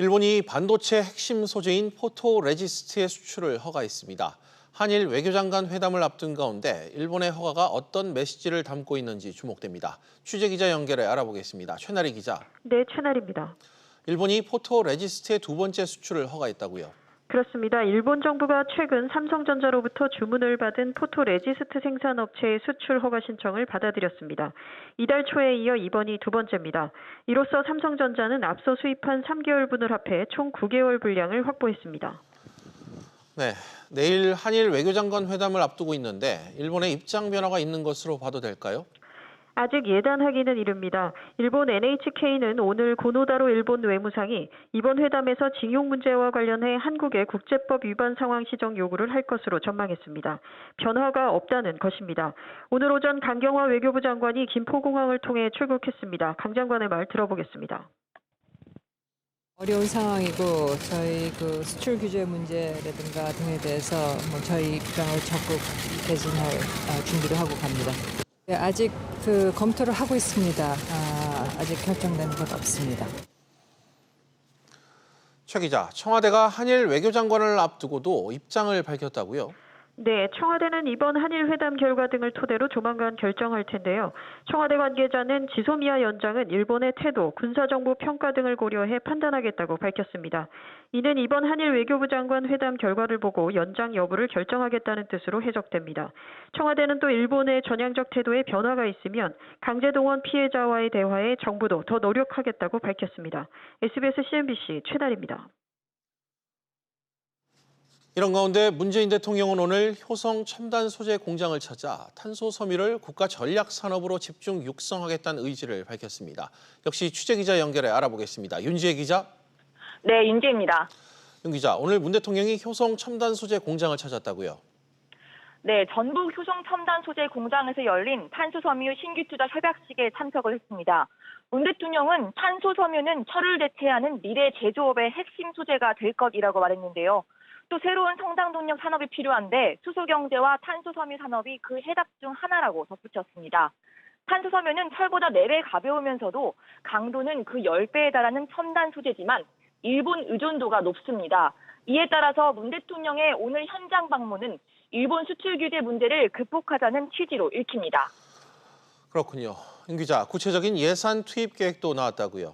일본이 반도체 핵심 소재인 포토레지스트의 수출을 허가했습니다. 한일 외교장관 회담을 앞둔 가운데 일본의 허가가 어떤 메시지를 담고 있는지 주목됩니다. 취재기자 연결해 알아보겠습니다. 최나리 기자. 네, 채널입니다. 일본이 포토레지스트의 두 번째 수출을 허가했다고요? 그렇습니다. 일본 정부가 최근 삼성전자로부터 주문을 받은 포토레지스트 생산업체의 수출 허가 신청을 받아들였습니다. 이달 초에 이어 이번이 두 번째입니다. 이로써 삼성전자는 앞서 수입한 3개월분을 합해 총 9개월 분량을 확보했습니다. 네, 내일 한일 외교장관 회담을 앞두고 있는데 일본의 입장 변화가 있는 것으로 봐도 될까요? 아직 예단하기는 이릅니다. 일본 NHK는 오늘 고노다로 일본 외무상이 이번 회담에서 징용 문제와 관련해 한국의 국제법 위반 상황 시정 요구를 할 것으로 전망했습니다. 변화가 없다는 것입니다. 오늘 오전 강경화 외교부 장관이 김포공항을 통해 출국했습니다. 강 장관의 말 들어보겠습니다. 어려운 상황이고 저희 수출 규제 문제라든가 등에 대해서 저희 입장을 적극 개진할 준비를 하고 갑니다. 네, 아직 검토를 하고 있습니다. 아직 결정된 것 없습니다. 최 기자, 청와대가 한일 외교장관을 앞두고도 입장을 밝혔다고요? 네, 청와대는 이번 한일 회담 결과 등을 토대로 조만간 결정할 텐데요. 청와대 관계자는 지소미아 연장은 일본의 태도, 군사정보 평가 등을 고려해 판단하겠다고 밝혔습니다. 이는 이번 한일 외교부 장관 회담 결과를 보고 연장 여부를 결정하겠다는 뜻으로 해석됩니다. 청와대는 또 일본의 전향적 태도에 변화가 있으면 강제동원 피해자와의 대화에 정부도 더 노력하겠다고 밝혔습니다. SBS CNBC 최달입니다. 이런 가운데 문재인 대통령은 오늘 효성 첨단 소재 공장을 찾아 탄소 섬유를 국가 전략 산업으로 집중 육성하겠다는 의지를 밝혔습니다. 역시 취재기자 연결해 알아보겠습니다. 윤지혜 기자. 네, 윤지혜입니다. 윤 기자, 오늘 문 대통령이 효성 첨단 소재 공장을 찾았다고요? 네, 전북 효성 첨단 소재 공장에서 열린 탄소 섬유 신규 투자 협약식에 참석을 했습니다. 문 대통령은 탄소 섬유는 철을 대체하는 미래 제조업의 핵심 소재가 될 것이라고 말했는데요. 또 새로운 성장 동력 산업이 필요한데 수소경제와 탄소섬유 산업이 그 해답 중 하나라고 덧붙였습니다. 탄소섬유는 철보다 4배 가벼우면서도 강도는 그 10배에 달하는 첨단 소재지만 일본 의존도가 높습니다. 이에 따라서 문 대통령의 오늘 현장 방문은 일본 수출 규제 문제를 극복하자는 취지로 읽힙니다. 그렇군요. 윤 기자, 구체적인 예산 투입 계획도 나왔다고요?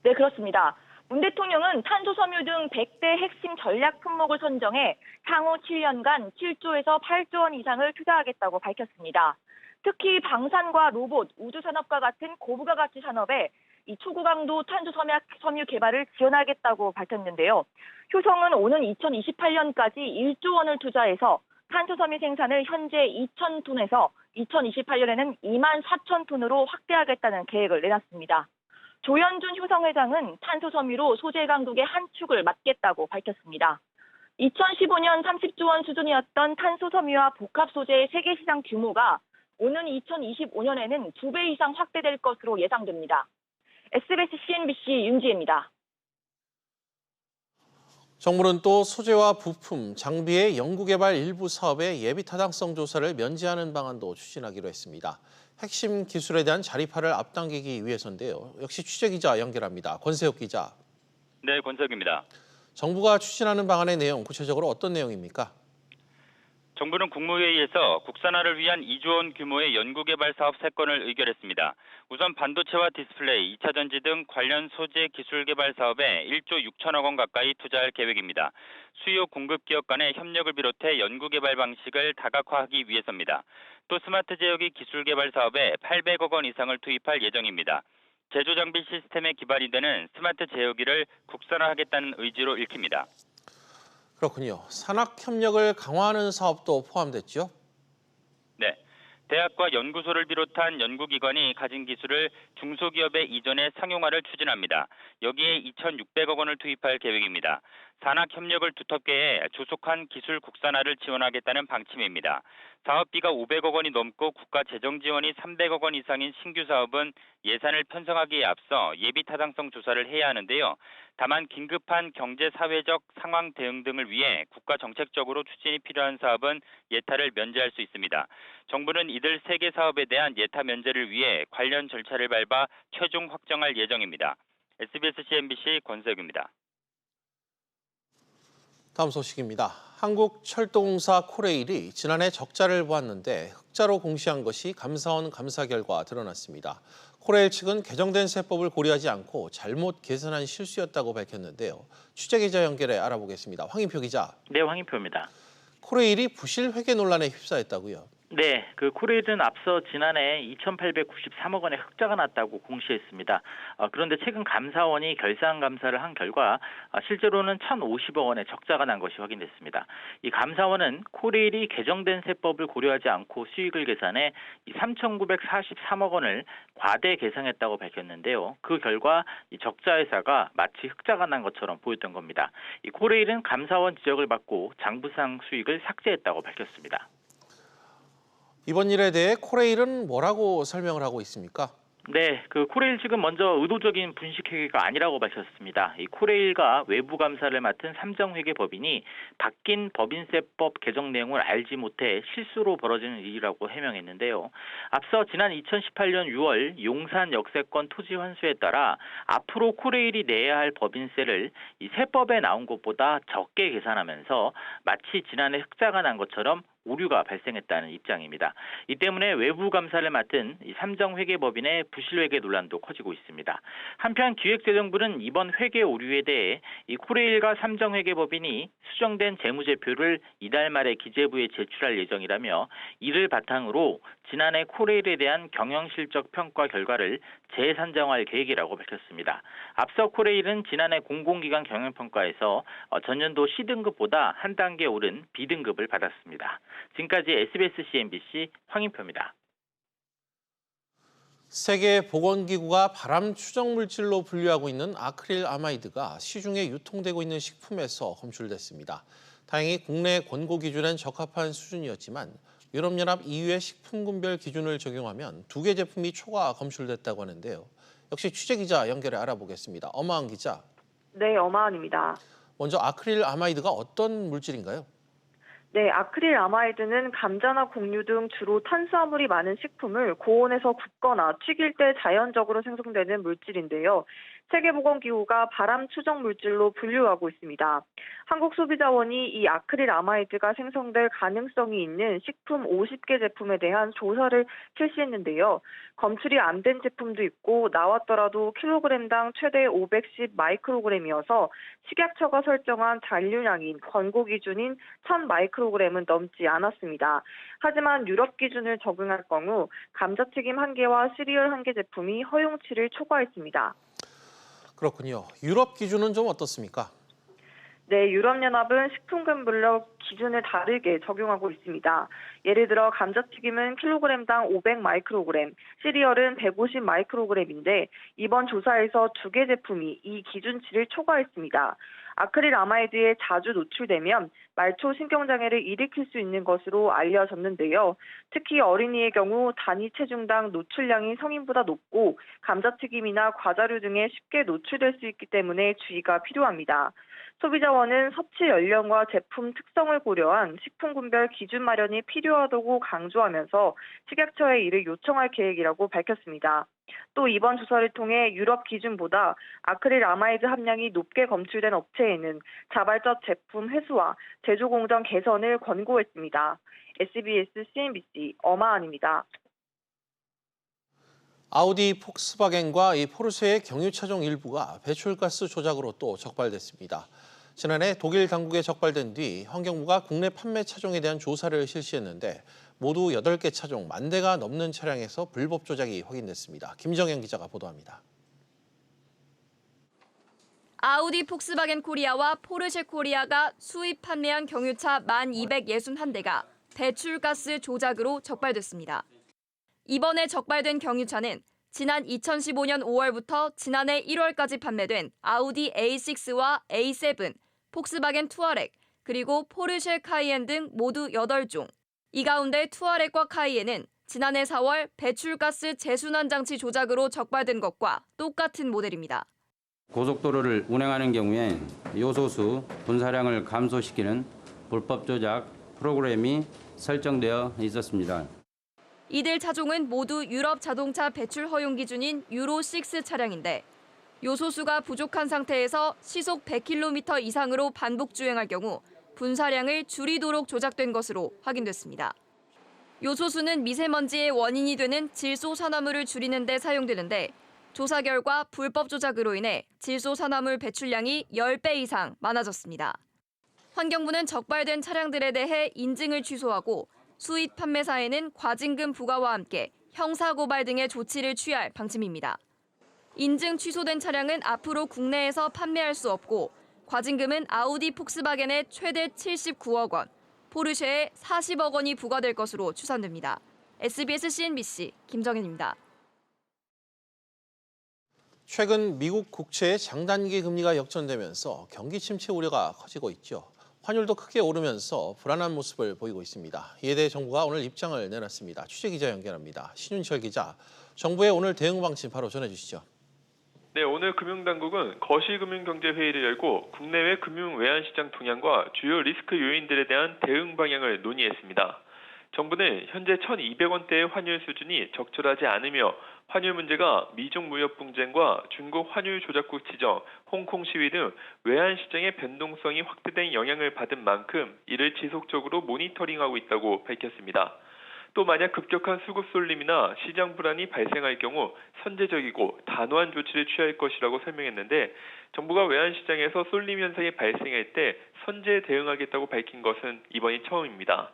네, 그렇습니다. 문 대통령은 탄소섬유 등 100대 핵심 전략 품목을 선정해 향후 7년간 7조에서 8조 원 이상을 투자하겠다고 밝혔습니다. 특히 방산과 로봇, 우주산업과 같은 고부가 가치 산업에 이 초고강도 탄소섬유 개발을 지원하겠다고 밝혔는데요. 효성은 오는 2028년까지 1조 원을 투자해서 탄소섬유 생산을 현재 2,000톤에서 2028년에는 24,000톤으로 확대하겠다는 계획을 내놨습니다. 조현준 효성회장은 탄소섬유로 소재 강국의 한 축을 맡겠다고 밝혔습니다. 2015년 30조 원 수준이었던 탄소섬유와 복합 소재의 세계 시장 규모가 오는 2025년에는 2배 이상 확대될 것으로 예상됩니다. SBS CNBC 윤지혜입니다. 정부는 또 소재와 부품, 장비의 연구개발 일부 사업의 예비 타당성 조사를 면제하는 방안도 추진하기로 했습니다. 핵심 기술에 대한 자립화를 앞당기기 위해서인데요. 역시 취재기자 연결합니다. 권세욱 기자. 네, 권석입니다. 정부가 추진하는 방안의 내용, 구체적으로 어떤 내용입니까? 정부는 국무회의에서 국산화를 위한 2조 원 규모의 연구개발 사업 3건을 의결했습니다. 우선 반도체와 디스플레이, 2차 전지 등 관련 소재 기술 개발 사업에 1조 6천억 원 가까이 투자할 계획입니다. 수요 공급 기업 간의 협력을 비롯해 연구개발 방식을 다각화하기 위해서입니다. 또 스마트 제어기 기술 개발 사업에 800억 원 이상을 투입할 예정입니다. 제조 장비 시스템에 기반이 되는 스마트 제어기를 국산화하겠다는 의지로 읽힙니다. 그렇군요. 산학 협력을 강화하는 사업도 포함됐죠? 네. 대학과 연구소를 비롯한 연구기관이 가진 기술을 중소기업에 이전해 상용화를 추진합니다. 여기에 2,600억 원을 투입할 계획입니다. 산학 협력을 두텁게 해 조속한 기술 국산화를 지원하겠다는 방침입니다. 사업비가 500억 원이 넘고 국가 재정 지원이 300억 원 이상인 신규 사업은 예산을 편성하기에 앞서 예비 타당성 조사를 해야 하는데요. 다만 긴급한 경제 사회적 상황 대응 등을 위해 국가 정책적으로 추진이 필요한 사업은 예타를 면제할 수 있습니다. 정부는 이들 3개 사업에 대한 예타 면제를 위해 관련 절차를 밟아 최종 확정할 예정입니다. SBS CNBC 권세규입니다. 다음 소식입니다. 한국철도공사 코레일이 지난해 적자를 보았는데 흑자로 공시한 것이 감사원 감사 결과 드러났습니다. 코레일 측은 개정된 세법을 고려하지 않고 잘못 계산한 실수였다고 밝혔는데요. 취재기자 연결해 알아보겠습니다. 황인표 기자. 네, 황인표입니다. 코레일이 부실 회계 논란에 휩싸였다고요? 네, 코레일은 앞서 지난해 2,893억 원의 흑자가 났다고 공시했습니다. 그런데 최근 감사원이 결산 감사를 한 결과 실제로는 1,050억 원의 적자가 난 것이 확인됐습니다. 이 감사원은 코레일이 개정된 세법을 고려하지 않고 수익을 계산해 3,943억 원을 과대 계상했다고 밝혔는데요. 그 결과 이 적자 회사가 마치 흑자가 난 것처럼 보였던 겁니다. 이 코레일은 감사원 지적을 받고 장부상 수익을 삭제했다고 밝혔습니다. 이번 일에 대해 코레일은 뭐라고 설명을 하고 있습니까? 네, 코레일 측은 먼저 의도적인 분식회계가 아니라고 밝혔습니다. 이 코레일과 외부 감사를 맡은 삼정회계법인이 바뀐 법인세법 개정 내용을 알지 못해 실수로 벌어지는 일이라고 해명했는데요. 앞서 지난 2018년 6월 용산 역세권 토지 환수에 따라 앞으로 코레일이 내야 할 법인세를 이 세법에 나온 것보다 적게 계산하면서 마치 지난해 흑자가 난 것처럼 오류가 발생했다는 입장입니다. 이 때문에 외부 감사를 맡은 이 삼정회계법인의 부실회계 논란도 커지고 있습니다. 한편 기획재정부는 이번 회계 오류에 대해 이 코레일과 삼정회계법인이 수정된 재무제표를 이달 말에 기재부에 제출할 예정이라며 이를 바탕으로 지난해 코레일에 대한 경영실적 평가 결과를 재산정할 계획이라고 밝혔습니다. 앞서 코레일은 지난해 공공기관 경영평가에서 전년도 C등급보다 한 단계 오른 B등급을 받았습니다. 지금까지 SBS CNBC 황인표입니다. 세계보건기구가 발암 추정 물질로 분류하고 있는 아크릴아마이드가 시중에 유통되고 있는 식품에서 검출됐습니다. 다행히 국내 권고 기준엔 적합한 수준이었지만 유럽연합 EU의 식품군별 기준을 적용하면 2개 제품이 초과 검출됐다고 하는데요. 역시 취재기자 연결해 알아보겠습니다. 엄하은 기자. 네, 엄하은입니다. 먼저 아크릴아마이드가 어떤 물질인가요? 네, 아크릴아마이드는 감자나 곡류 등 주로 탄수화물이 많은 식품을 고온에서 굽거나 튀길 때 자연적으로 생성되는 물질인데요. 세계보건기구가 발암 추정 물질로 분류하고 있습니다. 한국소비자원이 이 아크릴아마이드가 생성될 가능성이 있는 식품 50개 제품에 대한 조사를 실시했는데요. 검출이 안 된 제품도 있고 나왔더라도 킬로그램당 최대 510 마이크로그램이어서 식약처가 설정한 잔류량인 권고 기준인 1000 마이크로그램은 넘지 않았습니다. 하지만 유럽 기준을 적용할 경우 감자튀김 1개와 시리얼 1개 제품이 허용치를 초과했습니다. 그렇군요. 유럽 기준은 좀 어떻습니까? 네, 유럽연합은 식품군별로 기준을 다르게 적용하고 있습니다. 예를 들어 감자튀김은 킬로그램당 500 마이크로그램, 시리얼은 150 마이크로그램인데 이번 조사에서 2개 제품이 이 기준치를 초과했습니다. 아크릴아마이드에 자주 노출되면 말초 신경장애를 일으킬 수 있는 것으로 알려졌는데요. 특히 어린이의 경우 단위 체중당 노출량이 성인보다 높고 감자튀김이나 과자류 등에 쉽게 노출될 수 있기 때문에 주의가 필요합니다. 소비자원은 섭취 연령과 제품 특성을 고려한 식품군별 기준 마련이 필요하다고 강조하면서 식약처에 이를 요청할 계획이라고 밝혔습니다. 또 이번 조사를 통해 유럽 기준보다 아크릴아마이드 함량이 높게 검출된 업체에는 자발적 제품 회수와 제조 공정 개선을 권고했습니다. SBS CNBC 엄하은입니다. 아우디 폭스바겐과 이 포르쉐의 경유 차종 일부가 배출가스 조작으로 또 적발됐습니다. 지난해 독일 당국에 적발된 뒤 환경부가 국내 판매 차종에 대한 조사를 실시했는데 모두 8개 차종 10,000대가 넘는 차량에서 불법 조작이 확인됐습니다. 김정현 기자가 보도합니다. 아우디 폭스바겐 코리아와 포르쉐 코리아가 수입 판매한 경유차 1,261대가 배출가스 조작으로 적발됐습니다. 이번에 적발된 경유차는 지난 2015년 5월부터 지난해 1월까지 판매된 아우디 A6와 A7, 폭스바겐 투아렉, 그리고 포르쉐 카이엔 등 모두 8종. 이 가운데 투아렉과 카이엔은 지난해 4월 배출가스 재순환 장치 조작으로 적발된 것과 똑같은 모델입니다. 고속도로를 운행하는 경우에 요소수 분사량을 감소시키는 불법 조작 프로그램이 설정되어 있었습니다. 이들 차종은 모두 유럽 자동차 배출 허용 기준인 유로 6 차량인데 요소수가 부족한 상태에서 시속 100km 이상으로 반복 주행할 경우 분사량을 줄이도록 조작된 것으로 확인됐습니다. 요소수는 미세먼지의 원인이 되는 질소산화물을 줄이는 데 사용되는데 조사 결과 불법 조작으로 인해 질소산화물 배출량이 10배 이상 많아졌습니다. 환경부는 적발된 차량들에 대해 인증을 취소하고 수입 판매사에는 과징금 부과와 함께 형사고발 등의 조치를 취할 방침입니다. 인증 취소된 차량은 앞으로 국내에서 판매할 수 없고 과징금은 아우디 폭스바겐에 최대 79억 원, 포르쉐에 40억 원이 부과될 것으로 추산됩니다. SBS CNBC 김정현입니다. 최근 미국 국채의 장단기 금리가 역전되면서 경기 침체 우려가 커지고 있죠. 환율도 크게 오르면서 불안한 모습을 보이고 있습니다. 이에 대해 정부가 오늘 입장을 내놨습니다. 취재기자 연결합니다. 신윤철 기자, 정부의 오늘 대응 방침 바로 전해주시죠. 네, 오늘 금융당국은 거시금융경제회의를 열고 국내외 금융 외환시장 동향과 주요 리스크 요인들에 대한 대응 방향을 논의했습니다. 정부는 현재 1,200원대의 환율 수준이 적절하지 않으며 환율 문제가 미중 무역 분쟁과 중국 환율 조작국 지정, 홍콩 시위 등 외환시장의 변동성이 확대된 영향을 받은 만큼 이를 지속적으로 모니터링하고 있다고 밝혔습니다. 또 만약 급격한 수급 쏠림이나 시장 불안이 발생할 경우 선제적이고 단호한 조치를 취할 것이라고 설명했는데 정부가 외환시장에서 쏠림 현상이 발생할 때 선제 대응하겠다고 밝힌 것은 이번이 처음입니다.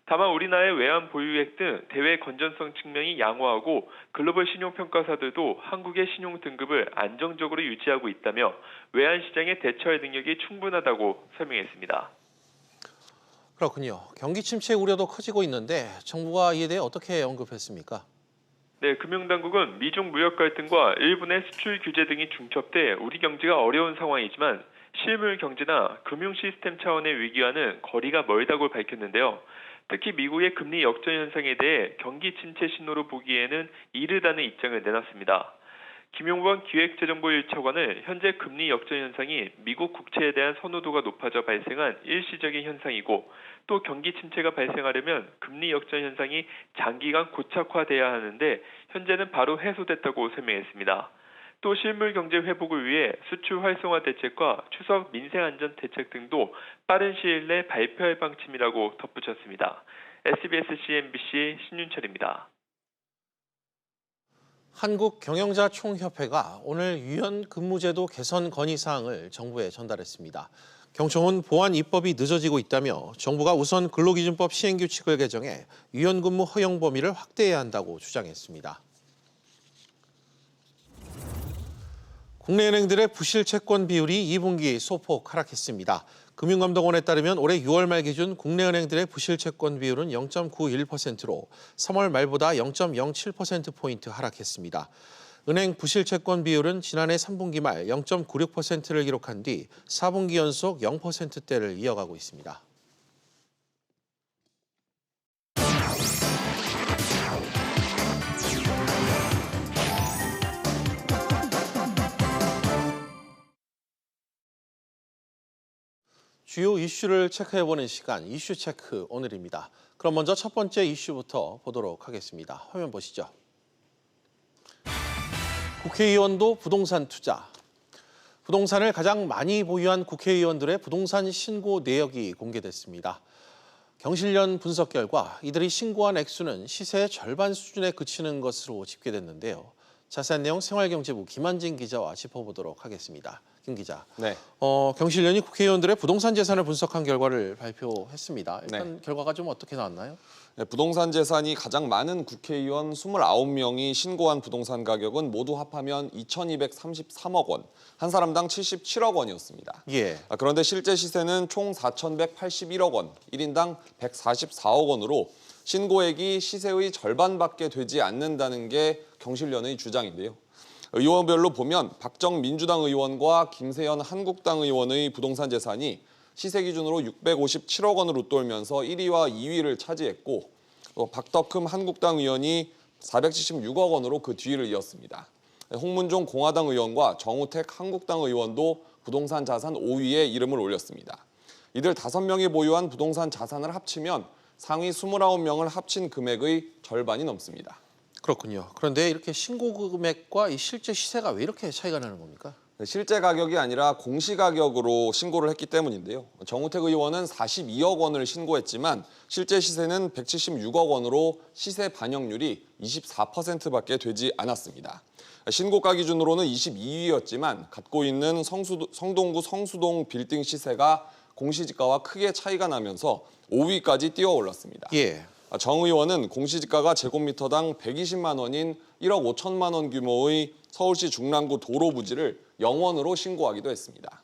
다만 우리나라의 외환 보유액 등 대외 건전성 측면이 양호하고 글로벌 신용평가사들도 한국의 신용 등급을 안정적으로 유지하고 있다며 외환시장에 대처할 능력이 충분하다고 설명했습니다. 그렇군요. 경기 침체 우려도 커지고 있는데 정부가 이에 대해 어떻게 언급했습니까? 네, 금융당국은 미중 무역 갈등과 일본의 수출 규제 등이 중첩돼 우리 경제가 어려운 상황이지만 실물 경제나 금융 시스템 차원의 위기와는 거리가 멀다고 밝혔는데요. 특히 미국의 금리 역전 현상에 대해 경기 침체 신호로 보기에는 이르다는 입장을 내놨습니다. 김용범 기획재정부 1차관은 현재 금리 역전 현상이 미국 국채에 대한 선호도가 높아져 발생한 일시적인 현상이고 또 경기 침체가 발생하려면 금리 역전 현상이 장기간 고착화돼야 하는데 현재는 바로 해소됐다고 설명했습니다. 또 실물 경제 회복을 위해 수출 활성화 대책과 추석 민생 안전 대책 등도 빠른 시일 내 발표할 방침이라고 덧붙였습니다. SBS CNBC 신윤철입니다. 한국경영자총협회가 오늘 유연근무제도 개선 건의사항을 정부에 전달했습니다. 경총은 보완 입법이 늦어지고 있다며 정부가 우선 근로기준법 시행규칙을 개정해 유연근무 허용 범위를 확대해야 한다고 주장했습니다. 국내 은행들의 부실 채권 비율이 2분기 소폭 하락했습니다. 금융감독원에 따르면 올해 6월 말 기준 국내 은행들의 부실 채권 비율은 0.91%로 3월 말보다 0.07%포인트 하락했습니다. 은행 부실 채권 비율은 지난해 3분기 말 0.96%를 기록한 뒤 4분기 연속 0%대를 이어가고 있습니다. 주요 이슈를 체크해보는 시간, 이슈 체크 오늘입니다. 그럼 먼저 첫 번째 이슈부터 보도록 하겠습니다. 화면 보시죠. 국회의원도 부동산 투자. 부동산을 가장 많이 보유한 국회의원들의 부동산 신고 내역이 공개됐습니다. 경실련 분석 결과 이들이 신고한 액수는 시세의 절반 수준에 그치는 것으로 집계됐는데요. 자세한 내용 생활경제부 김한진 기자와 짚어보도록 하겠습니다. 김 기자. 네. 경실련이 국회의원들의 부동산 재산을 분석한 결과를 발표했습니다. 일단 결과가 좀 어떻게 나왔나요? 네, 부동산 재산이 가장 많은 국회의원 29명이 신고한 부동산 가격은 모두 합하면 2,233억 원, 한 사람당 77억 원이었습니다. 예. 그런데 실제 시세는 총 4,181억 원, 1인당 144억 원으로 신고액이 시세의 절반밖에 되지 않는다는 게 경실련의 주장인데요. 의원별로 보면 박정 민주당 의원과 김세연 한국당 의원의 부동산 재산이 시세 기준으로 657억 원을 웃돌면서 1위와 2위를 차지했고 또 박덕흠 한국당 의원이 476억 원으로 그 뒤를 이었습니다. 홍문종 공화당 의원과 정우택 한국당 의원도 부동산 자산 5위에 이름을 올렸습니다. 이들 5명이 보유한 부동산 자산을 합치면 상위 29명을 합친 금액의 절반이 넘습니다. 그렇군요. 그런데 이렇게 신고 금액과 이 실제 시세가 왜 이렇게 차이가 나는 겁니까? 실제 가격이 아니라 공시가격으로 신고를 했기 때문인데요. 정우택 의원은 42억 원을 신고했지만 실제 시세는 176억 원으로 시세 반영률이 24%밖에 되지 않았습니다. 신고가 기준으로는 22위였지만 갖고 있는 성동구 성수동 빌딩 시세가 공시지가와 크게 차이가 나면서 5위까지 뛰어올랐습니다. 예. 정 의원은 공시지가가 제곱미터당 120만 원인 1억 5천만 원 규모의 서울시 중랑구 도로 부지를 영원으로 신고하기도 했습니다.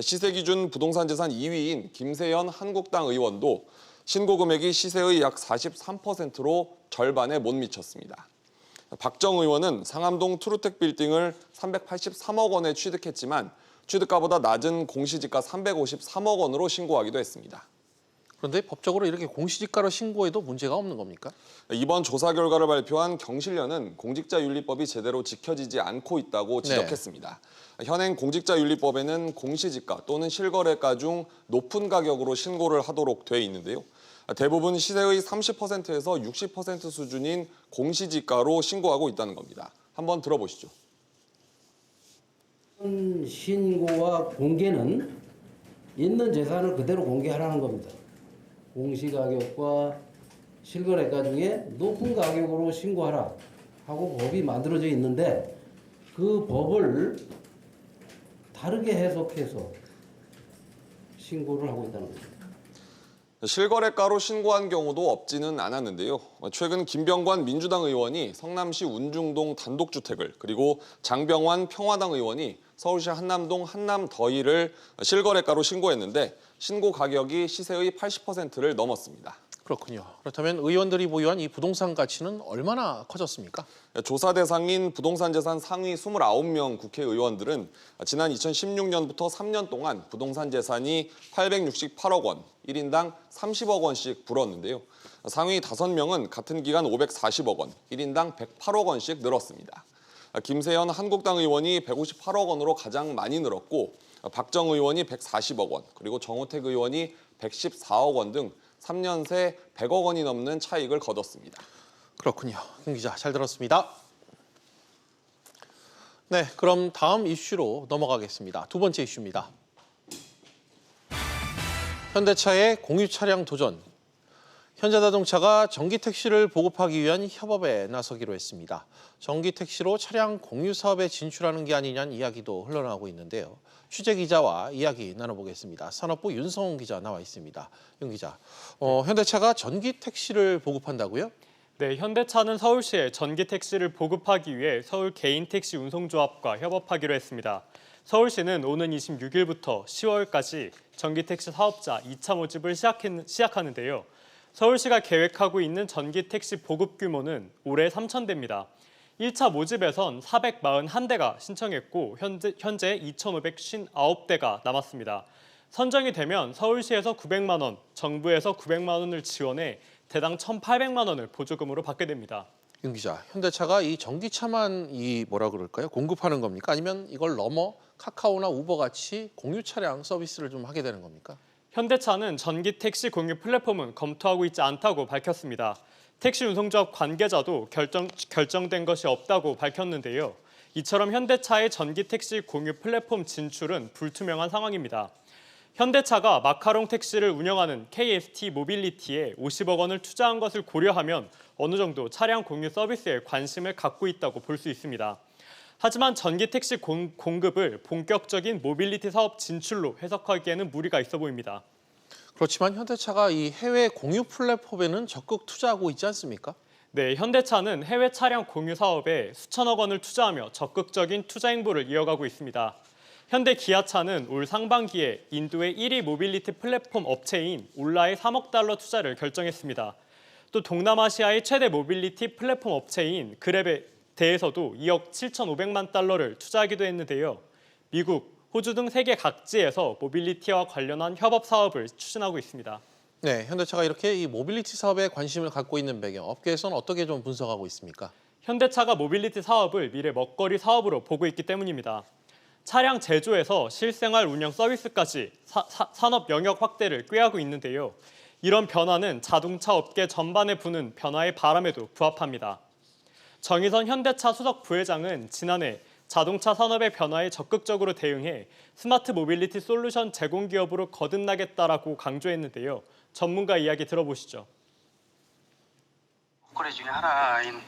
시세 기준 부동산 재산 2위인 김세연 한국당 의원도 신고 금액이 시세의 약 43%로 절반에 못 미쳤습니다. 박정 의원은 상암동 투르텍 빌딩을 383억 원에 취득했지만 취득가보다 낮은 공시지가 353억 원으로 신고하기도 했습니다. 그런데 법적으로 이렇게 공시지가로 신고해도 문제가 없는 겁니까? 이번 조사 결과를 발표한 경실련은 공직자윤리법이 제대로 지켜지지 않고 있다고 지적했습니다. 현행 공직자윤리법에는 공시지가 또는 실거래가 중 높은 가격으로 신고를 하도록 돼 있는데요. 대부분 시세의 30%에서 60% 수준인 공시지가로 신고하고 있다는 겁니다. 한번 들어보시죠. 신고와 공개는 있는 재산을 그대로 공개하라는 겁니다. 공시가격과 실거래가 중에 높은 가격으로 신고하라 하고 법이 만들어져 있는데 그 법을 다르게 해석해서 신고를 하고 있다는 겁니다. 실거래가로 신고한 경우도 없지는 않았는데요. 최근 김병관 민주당 의원이 성남시 운중동 단독주택을 그리고 장병환 평화당 의원이 서울시 한남동 한남더위를 실거래가로 신고했는데 신고 가격이 시세의 80%를 넘었습니다. 그렇군요. 그렇다면 의원들이 보유한 이 부동산 가치는 얼마나 커졌습니까? 조사 대상인 부동산 재산 상위 29명 국회의원들은 지난 2016년부터 3년 동안 부동산 재산이 868억 원, 1인당 30억 원씩 불었는데요. 상위 5명은 같은 기간 540억 원, 1인당 108억 원씩 늘었습니다. 김세연 한국당 의원이 158억 원으로 가장 많이 늘었고 박정 의원이 140억 원, 그리고 정우택 의원이 114억 원 등 3년 새 100억 원이 넘는 차익을 거뒀습니다. 그렇군요. 김 기자, 잘 들었습니다. 네, 그럼 다음 이슈로 넘어가겠습니다. 두 번째 이슈입니다. 현대차의 공유 차량 도전. 현대자동차가 전기택시를 보급하기 위한 협업에 나서기로 했습니다. 전기택시로 차량 공유 사업에 진출하는 게 아니냐는 이야기도 흘러나오고 있는데요. 취재 기자와 이야기 나눠보겠습니다. 산업부 윤성훈 기자 나와 있습니다. 윤 기자, 현대차가 전기택시를 보급한다고요? 네, 현대차는 서울시에 전기택시를 보급하기 위해 서울 개인택시 운송조합과 협업하기로 했습니다. 서울시는 오는 26일부터 10월까지 전기택시 사업자 2차 모집을 시작하는데요. 서울시가 계획하고 있는 전기택시 보급 규모는 올해 3,000대입니다. 1차 모집에선 441대가 신청했고 현재 2,559대가 남았습니다. 선정이 되면 서울시에서 900만 원, 정부에서 900만 원을 지원해 대당 1,800만 원을 보조금으로 받게 됩니다. 윤 기자, 현대차가 이 전기차만 공급하는 겁니까? 아니면 이걸 넘어 카카오나 우버 같이 공유 차량 서비스를 좀 하게 되는 겁니까? 현대차는 전기택시 공유 플랫폼은 검토하고 있지 않다고 밝혔습니다. 택시 운송조합 관계자도 결정된 것이 없다고 밝혔는데요. 이처럼 현대차의 전기택시 공유 플랫폼 진출은 불투명한 상황입니다. 현대차가 마카롱 택시를 운영하는 KST 모빌리티에 50억 원을 투자한 것을 고려하면 어느 정도 차량 공유 서비스에 관심을 갖고 있다고 볼 수 있습니다. 하지만 전기택시 공급을 본격적인 모빌리티 사업 진출로 해석하기에는 무리가 있어 보입니다. 그렇지만 현대차가 이 해외 공유 플랫폼에는 적극 투자하고 있지 않습니까? 네, 현대차는 해외 차량 공유 사업에 수천억 원을 투자하며 적극적인 투자 행보를 이어가고 있습니다. 현대 기아차는 올 상반기에 인도의 1위 모빌리티 플랫폼 업체인 올라에 3억 달러 투자를 결정했습니다. 또 동남아시아의 최대 모빌리티 플랫폼 업체인 그랩에 대해서도 2억 7,500만 달러를 투자하기도 했는데요. 미국, 호주 등 세계 각지에서 모빌리티와 관련한 협업 사업을 추진하고 있습니다. 네, 현대차가 이렇게 이 모빌리티 사업에 관심을 갖고 있는 배경, 업계에서는 어떻게 좀 분석하고 있습니까? 현대차가 모빌리티 사업을 미래 먹거리 사업으로 보고 있기 때문입니다. 차량 제조에서 실생활 운영 서비스까지 산업 영역 확대를 꾀하고 있는데요. 이런 변화는 자동차 업계 전반에 부는 변화의 바람에도 부합합니다. 정의선 현대차 수석 부회장은 지난해 자동차 산업의 변화에 적극적으로 대응해 스마트 모빌리티 솔루션 제공 기업으로 거듭나겠다라고 강조했는데요. 전문가 이야기 들어보시죠. 고려 중에 하나인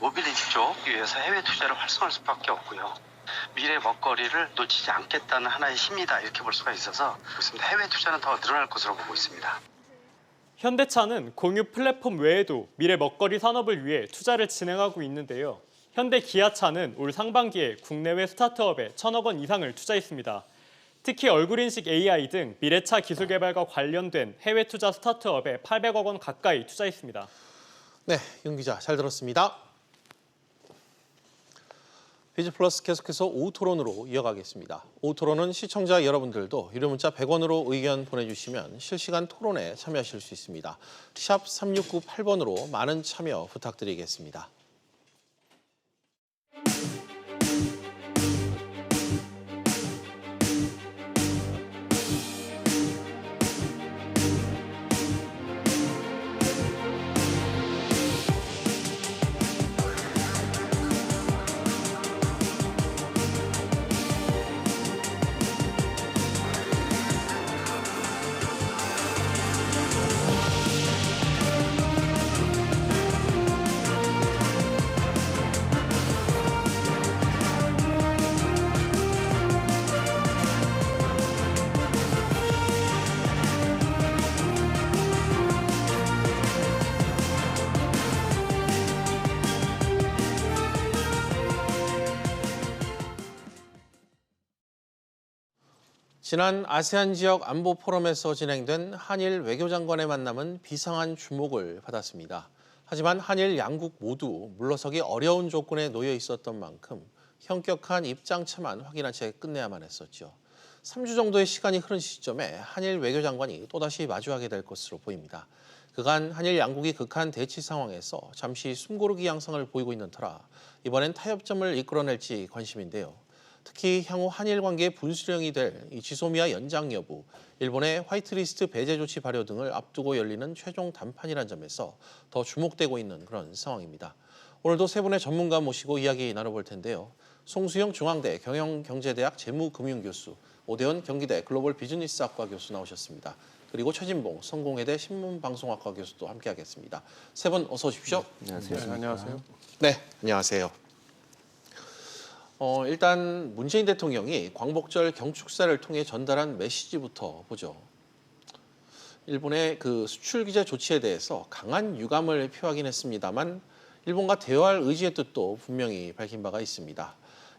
모빌리티 쪽 위해서 해외 투자를 활성화할 수밖에 없고요. 미래 먹거리를 놓치지 않겠다는 하나의 힘이다 이렇게 볼 수가 있어서 그렇습니다. 해외 투자는 더 늘어날 것으로 보고 있습니다. 현대차는 공유 플랫폼 외에도 미래 먹거리 산업을 위해 투자를 진행하고 있는데요. 현대 기아차는 올 상반기에 국내외 스타트업에 1,000억 원 이상을 투자했습니다. 특히 얼굴인식 AI 등 미래차 기술 개발과 관련된 해외 투자 스타트업에 800억 원 가까이 투자했습니다. 네, 윤 기자 잘 들었습니다. 비즈플러스 계속해서 오후 토론으로 이어가겠습니다. 오후 토론은 시청자 여러분들도 유료 문자 100원으로 의견 보내주시면 실시간 토론에 참여하실 수 있습니다. 샵 3698번으로 많은 참여 부탁드리겠습니다. 지난 아세안 지역 안보 포럼에서 진행된 한일 외교장관의 만남은 비상한 주목을 받았습니다. 하지만 한일 양국 모두 물러서기 어려운 조건에 놓여 있었던 만큼 현격한 입장차만 확인한 채 끝내야만 했었죠. 3주 정도의 시간이 흐른 시점에 한일 외교장관이 또다시 마주하게 될 것으로 보입니다. 그간 한일 양국이 극한 대치 상황에서 잠시 숨고르기 양상을 보이고 있는 터라 이번엔 타협점을 이끌어낼지 관심인데요. 특히 향후 한일 관계의 분수령이 될 이 지소미아 연장 여부, 일본의 화이트리스트 배제 조치 발효 등을 앞두고 열리는 최종談判이란 점에서 더 주목되고 있는 그런 상황입니다. 오늘도 세 분의 전문가 모시고 이야기 나눠볼 텐데요. 송수영 중앙대 경영경제대학 재무금융교수, 오대원 경기대 글로벌 비즈니스학과 교수 나오셨습니다. 그리고 최진봉 성공회대 신문방송학과 교수도 함께하겠습니다. 세 분 어서 오십시오. 안녕하세요. 네, 안녕하세요. 네, 안녕하세요. 일단 문재인 대통령이 광복절 경축사를 통해 전달한 메시지부터 보죠. 일본의 그 수출 규제 조치에 대해서 강한 유감을 표하긴 했습니다만 일본과 대화할 의지의 뜻도 분명히 밝힌 바가 있습니다.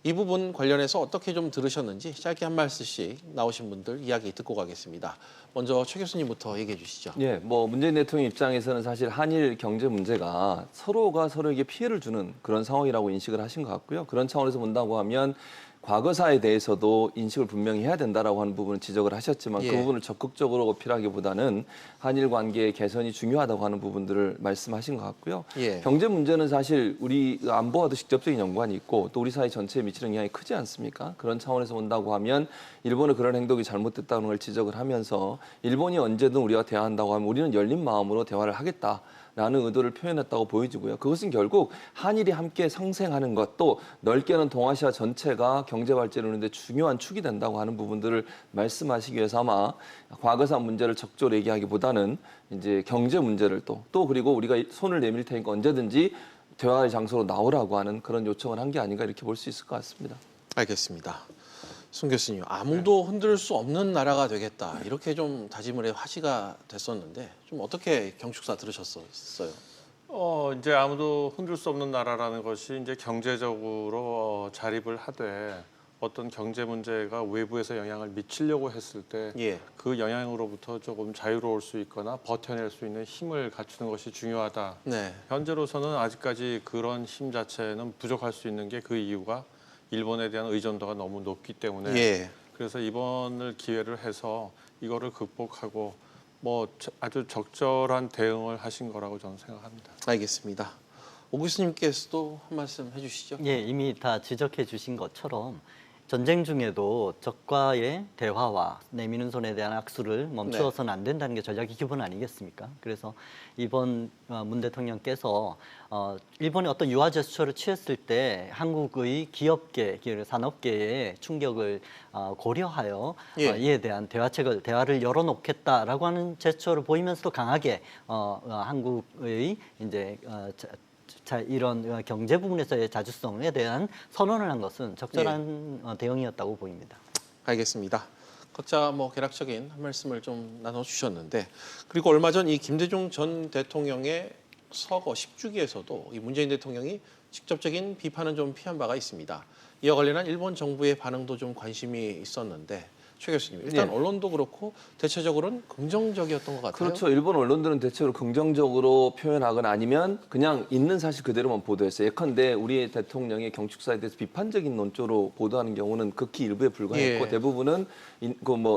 이 부분 관련해서 어떻게 좀 들으셨는지 짧게 한 말씀씩 나오신 분들 이야기 듣고 가겠습니다. 먼저 최 교수님부터 얘기해 주시죠. 예, 문재인 대통령 입장에서는 사실 한일 경제 문제가 서로가 서로에게 피해를 주는 그런 상황이라고 인식을 하신 것 같고요. 그런 차원에서 본다고 하면 과거사에 대해서도 인식을 분명히 해야 된다라고 하는 부분을 지적을 하셨지만 그 부분을 적극적으로 어필하기보다는 한일 관계의 개선이 중요하다고 하는 부분들을 말씀하신 것 같고요. 경제 문제는 사실 우리 안보와도 직접적인 연관이 있고 또 우리 사회 전체에 미치는 영향이 크지 않습니까? 그런 차원에서 본다고 하면 일본의 그런 행동이 잘못됐다는 걸 지적을 하면서 일본이 언제든 우리와 대화한다고 하면 우리는 열린 마음으로 대화를 하겠다. 라는 의도를 표현했다고 보여지고요. 그것은 결국 한일이 함께 상생하는 것, 또 넓게는 동아시아 전체가 경제 발전을 하는데 중요한 축이 된다고 하는 부분들을 말씀하시기 위해서 아마 과거사 문제를 적절히 얘기하기보다는 이제 경제 문제를 또 그리고 우리가 손을 내밀 테니까 언제든지 대화의 장소로 나오라고 하는 그런 요청을 한 게 아닌가 이렇게 볼 수 있을 것 같습니다. 알겠습니다. 송 교수님, 아무도 흔들 수 없는 나라가 되겠다 이렇게 좀 다짐을 해 화제가 됐었는데 좀 어떻게 경축사 들으셨어요? 이제 아무도 흔들 수 없는 나라라는 것이 이제 경제적으로 자립을 하되 어떤 경제 문제가 외부에서 영향을 미치려고 했을 때 그 영향으로부터 조금 자유로울 수 있거나 버텨낼 수 있는 힘을 갖추는 것이 중요하다. 현재로서는 아직까지 그런 힘 자체는 부족할 수 있는 게 그 이유가 일본에 대한 의존도가 너무 높기 때문에 그래서 이번을 기회를 해서 이거를 극복하고 아주 적절한 대응을 하신 거라고 저는 생각합니다. 알겠습니다. 오 교수님께서도 한 말씀 해주시죠. 예, 이미 다 지적해 주신 것처럼 전쟁 중에도 적과의 대화와 내미는 손에 대한 악수를 멈추어서는 안 된다는 게 전략의 기본 아니겠습니까? 그래서 이번 문 대통령께서 일본의 어떤 유화 제스처를 취했을 때 한국의 기업계, 산업계의 충격을 고려하여 이에 대한 대화를 열어놓겠다라고 하는 제스처를 보이면서도 강하게 한국의 이제 이런 경제 부분에서의 자주성에 대한 선언을 한 것은 적절한 대응이었다고 보입니다. 알겠습니다. 각자 개략적인 한 말씀을 좀 나눠주셨는데, 그리고 얼마 전 이 김대중 전 대통령의 서거 10주기에서도 이 문재인 대통령이 직접적인 비판은 좀 피한 바가 있습니다. 이와 관련한 일본 정부의 반응도 좀 관심이 있었는데, 최 교수님, 일단 언론도 그렇고 대체적으로는 긍정적이었던 것 같아요. 그렇죠. 일본 언론들은 대체로 긍정적으로 표현하거나 아니면 그냥 있는 사실 그대로만 보도했어요. 예컨대 우리 대통령의 경축사에 대해서 비판적인 논조로 보도하는 경우는 극히 일부에 불과했고 대부분은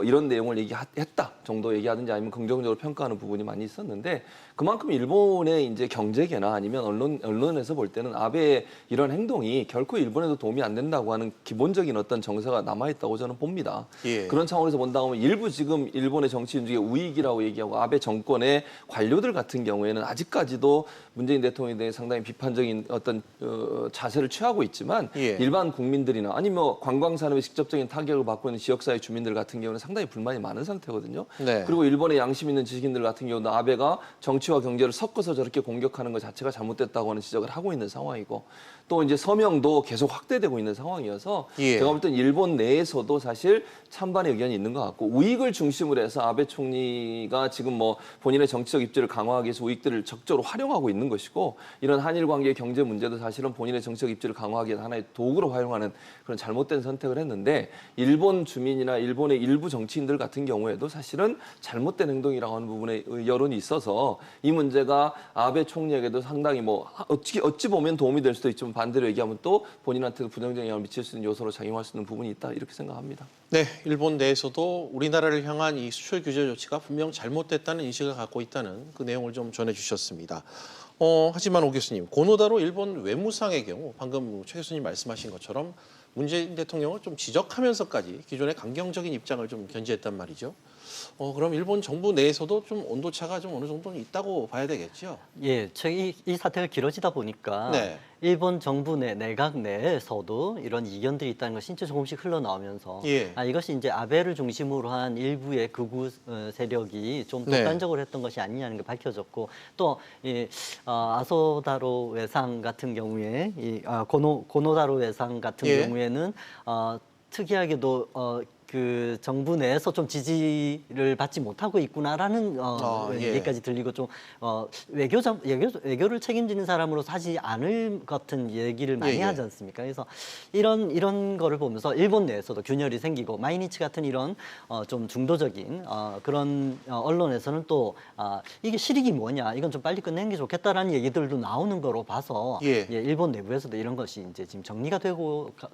이런 내용을 얘기했다 정도 얘기하든지 아니면 긍정적으로 평가하는 부분이 많이 있었는데, 그만큼 일본의 이제 경제계나 아니면 언론에서 볼 때는 아베의 이런 행동이 결코 일본에도 도움이 안 된다고 하는 기본적인 어떤 정서가 남아있다고 저는 봅니다. 그런 차원에서 본다고 하면 일부 지금 일본의 정치인 중에 우익이라고 얘기하고 아베 정권의 관료들 같은 경우에는 아직까지도 문재인 대통령에 대해 상당히 비판적인 어떤 자세를 취하고 있지만 일반 국민들이나 아니면 관광산업에 직접적인 타격을 받고 있는 지역사회 주민들 같은 경우는 상당히 불만이 많은 상태거든요. 그리고 일본의 양심 있는 지식인들 같은 경우도 아베가 정치와 경제를 섞어서 저렇게 공격하는 것 자체가 잘못됐다고 하는 지적을 하고 있는 상황이고, 또 이제 서명도 계속 확대되고 있는 상황이어서 제가 볼 땐 일본 내에서도 사실 찬반의 의견이 있는 것 같고, 우익을 중심으로 해서 아베 총리가 지금 본인의 정치적 입지를 강화하기 위해서 우익들을 적극적으로 활용하고 있는 것이고, 이런 한일 관계의 경제 문제도 사실은 본인의 정치적 입지를 강화하기 위한 하나의 도구로 활용하는 그런 잘못된 선택을 했는데, 일본 주민이나 일본의 일부 정치인들 같은 경우에도 사실은 잘못된 행동이라고 하는 부분에 여론이 있어서 이 문제가 아베 총리에게도 상당히 어찌 보면 도움이 될 수도 있지만 반대로 얘기하면 또 본인한테도 부정적인 영향을 미칠 수 있는 요소로 작용할 수 있는 부분이 있다, 이렇게 생각합니다. 네, 일본 내에서도 우리나라를 향한 이 수출 규제 조치가 분명 잘못됐다는 인식을 갖고 있다는 그 내용을 좀 전해주셨습니다. 하지만 오 교수님, 고노다로 일본 외무상의 경우 방금 최 교수님 말씀하신 것처럼 문재인 대통령을 좀 지적하면서까지 기존의 강경적인 입장을 좀 견지했단 말이죠. 그럼 일본 정부 내에서도 좀 온도차가 좀 어느 정도는 있다고 봐야 되겠죠? 예, 이 사태가 길어지다 보니까 일본 정부 내각 내에서도 이런 이견들이 있다는 것이 이제 조금씩 흘러나오면서 이것이 이제 아베를 중심으로 한 일부의 극우 세력이 좀 독단적으로 했던 것이 아니냐는 게 밝혀졌고, 또 아소다로 외상 같은 경우에 고노다로 외상 같은 경우에는 특이하게도 그 정부 내에서 좀 지지를 받지 못하고 있구나라는 얘기까지 들리고, 좀 외교를 책임지는 사람으로서 하지 않을 같은 얘기를 많이 하지 않습니까? 그래서 이런 거를 보면서 일본 내에서도 균열이 생기고, 마이니치 같은 이런 좀 중도적인 그런 언론에서는 또 이게 실익이 뭐냐, 이건 좀 빨리 끝내는 게 좋겠다라는 얘기들도 나오는 거로 봐서 일본 내부에서도 이런 것이 이제 지금 정리가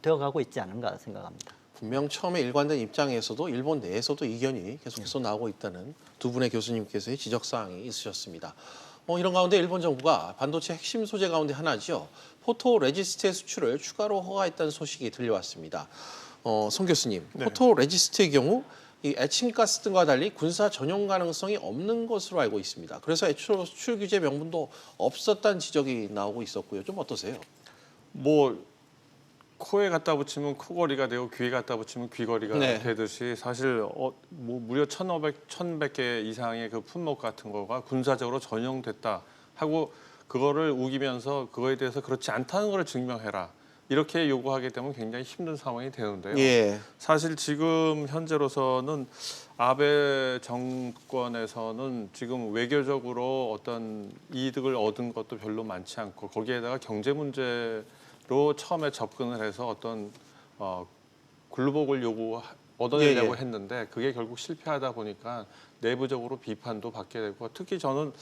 되어가고 있지 않은가 생각합니다. 분명 처음에 일관된 입장에서도 일본 내에서도 이견이 계속해서 나오고 있다는 두 분의 교수님께서의 지적사항이 있으셨습니다. 이런 가운데 일본 정부가 반도체 핵심 소재 가운데 하나죠. 포토레지스트의 수출을 추가로 허가했다는 소식이 들려왔습니다. 송 교수님, 포토레지스트의 경우 이 에칭가스 등과 달리 군사 전용 가능성이 없는 것으로 알고 있습니다. 그래서 애초 수출 규제 명분도 없었다는 지적이 나오고 있었고요. 좀 어떠세요? 코에 갖다 붙이면 코걸이가 되고 귀에 갖다 붙이면 귀걸이가 되듯이 사실 무려 1,100개 이상의 그 품목 같은 거가 군사적으로 전용됐다 하고 그거를 우기면서 그거에 대해서 그렇지 않다는 걸 증명해라, 이렇게 요구하게 되면 굉장히 힘든 상황이 되는데요. 사실 지금 현재로서는 아베 정권에서는 지금 외교적으로 어떤 이득을 얻은 것도 별로 많지 않고, 거기에다가 경제 문제로 처음에 접근을 해서 어떤 굴복을 얻어내려고 했는데 그게 결국 실패하다 보니까 내부적으로 비판도 받게 되고, 특히 저는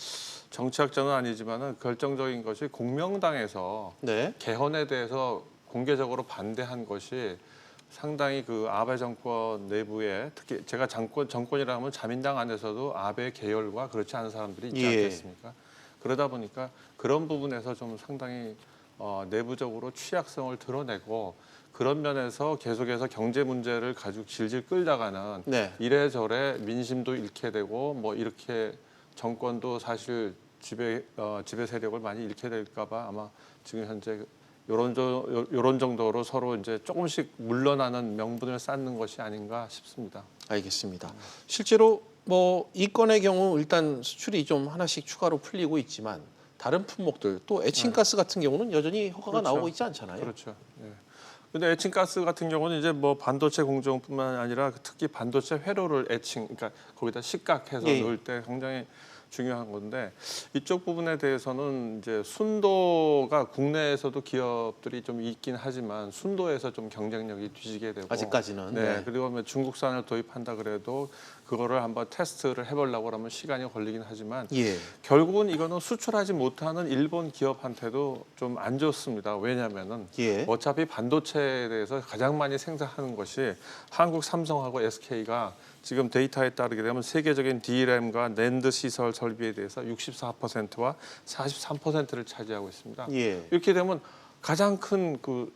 정치학자는 아니지만은 결정적인 것이 공명당에서 개헌에 대해서 공개적으로 반대한 것이 상당히 그 아베 정권 내부에, 특히 제가 정권이라 하면 자민당 안에서도 아베 계열과 그렇지 않은 사람들이 있지 않겠습니까? 그러다 보니까 그런 부분에서 좀 상당히 내부적으로 취약성을 드러내고, 그런 면에서 계속해서 경제 문제를 가지고 질질 끌다가는 네. 이래저래 민심도 잃게 되고 뭐 이렇게 정권도 사실 지배 세력을 많이 잃게 될까봐 아마 지금 현재 요런 정도로 서로 이제 조금씩 물러나는 명분을 쌓는 것이 아닌가 싶습니다. 알겠습니다. 실제로 뭐 이 건의 경우 일단 수출이 좀 하나씩 추가로 풀리고 있지만 다른 품목들 또 에칭가스 같은 경우는 여전히 허가가 그렇죠. 나오고 있지 않잖아요. 그렇죠. 예. 근데 에칭가스 같은 경우는 이제 뭐 반도체 공정뿐만 아니라 특히 반도체 회로를 그러니까 거기다 식각해서 예. 넣을 때 굉장히 중요한 건데 이쪽 부분에 대해서는 이제 순도가 국내에서도 기업들이 좀 있긴 하지만 순도에서 좀 경쟁력이 뒤지게 되고 아직까지는. 네. 네. 그리고 뭐 중국산을 도입한다 그래도 그거를 한번 테스트를 해보려고 하면 시간이 걸리긴 하지만 예. 결국은 이거는 수출하지 못하는 일본 기업한테도 좀 안 좋습니다. 왜냐하면은 예. 어차피 반도체에 대해서 가장 많이 생산하는 것이 한국 삼성하고 SK가 지금 데이터에 따르게 되면 세계적인 DRAM과 낸드 시설 설비에 대해서 64%와 43%를 차지하고 있습니다. 예. 이렇게 되면 가장 큰 그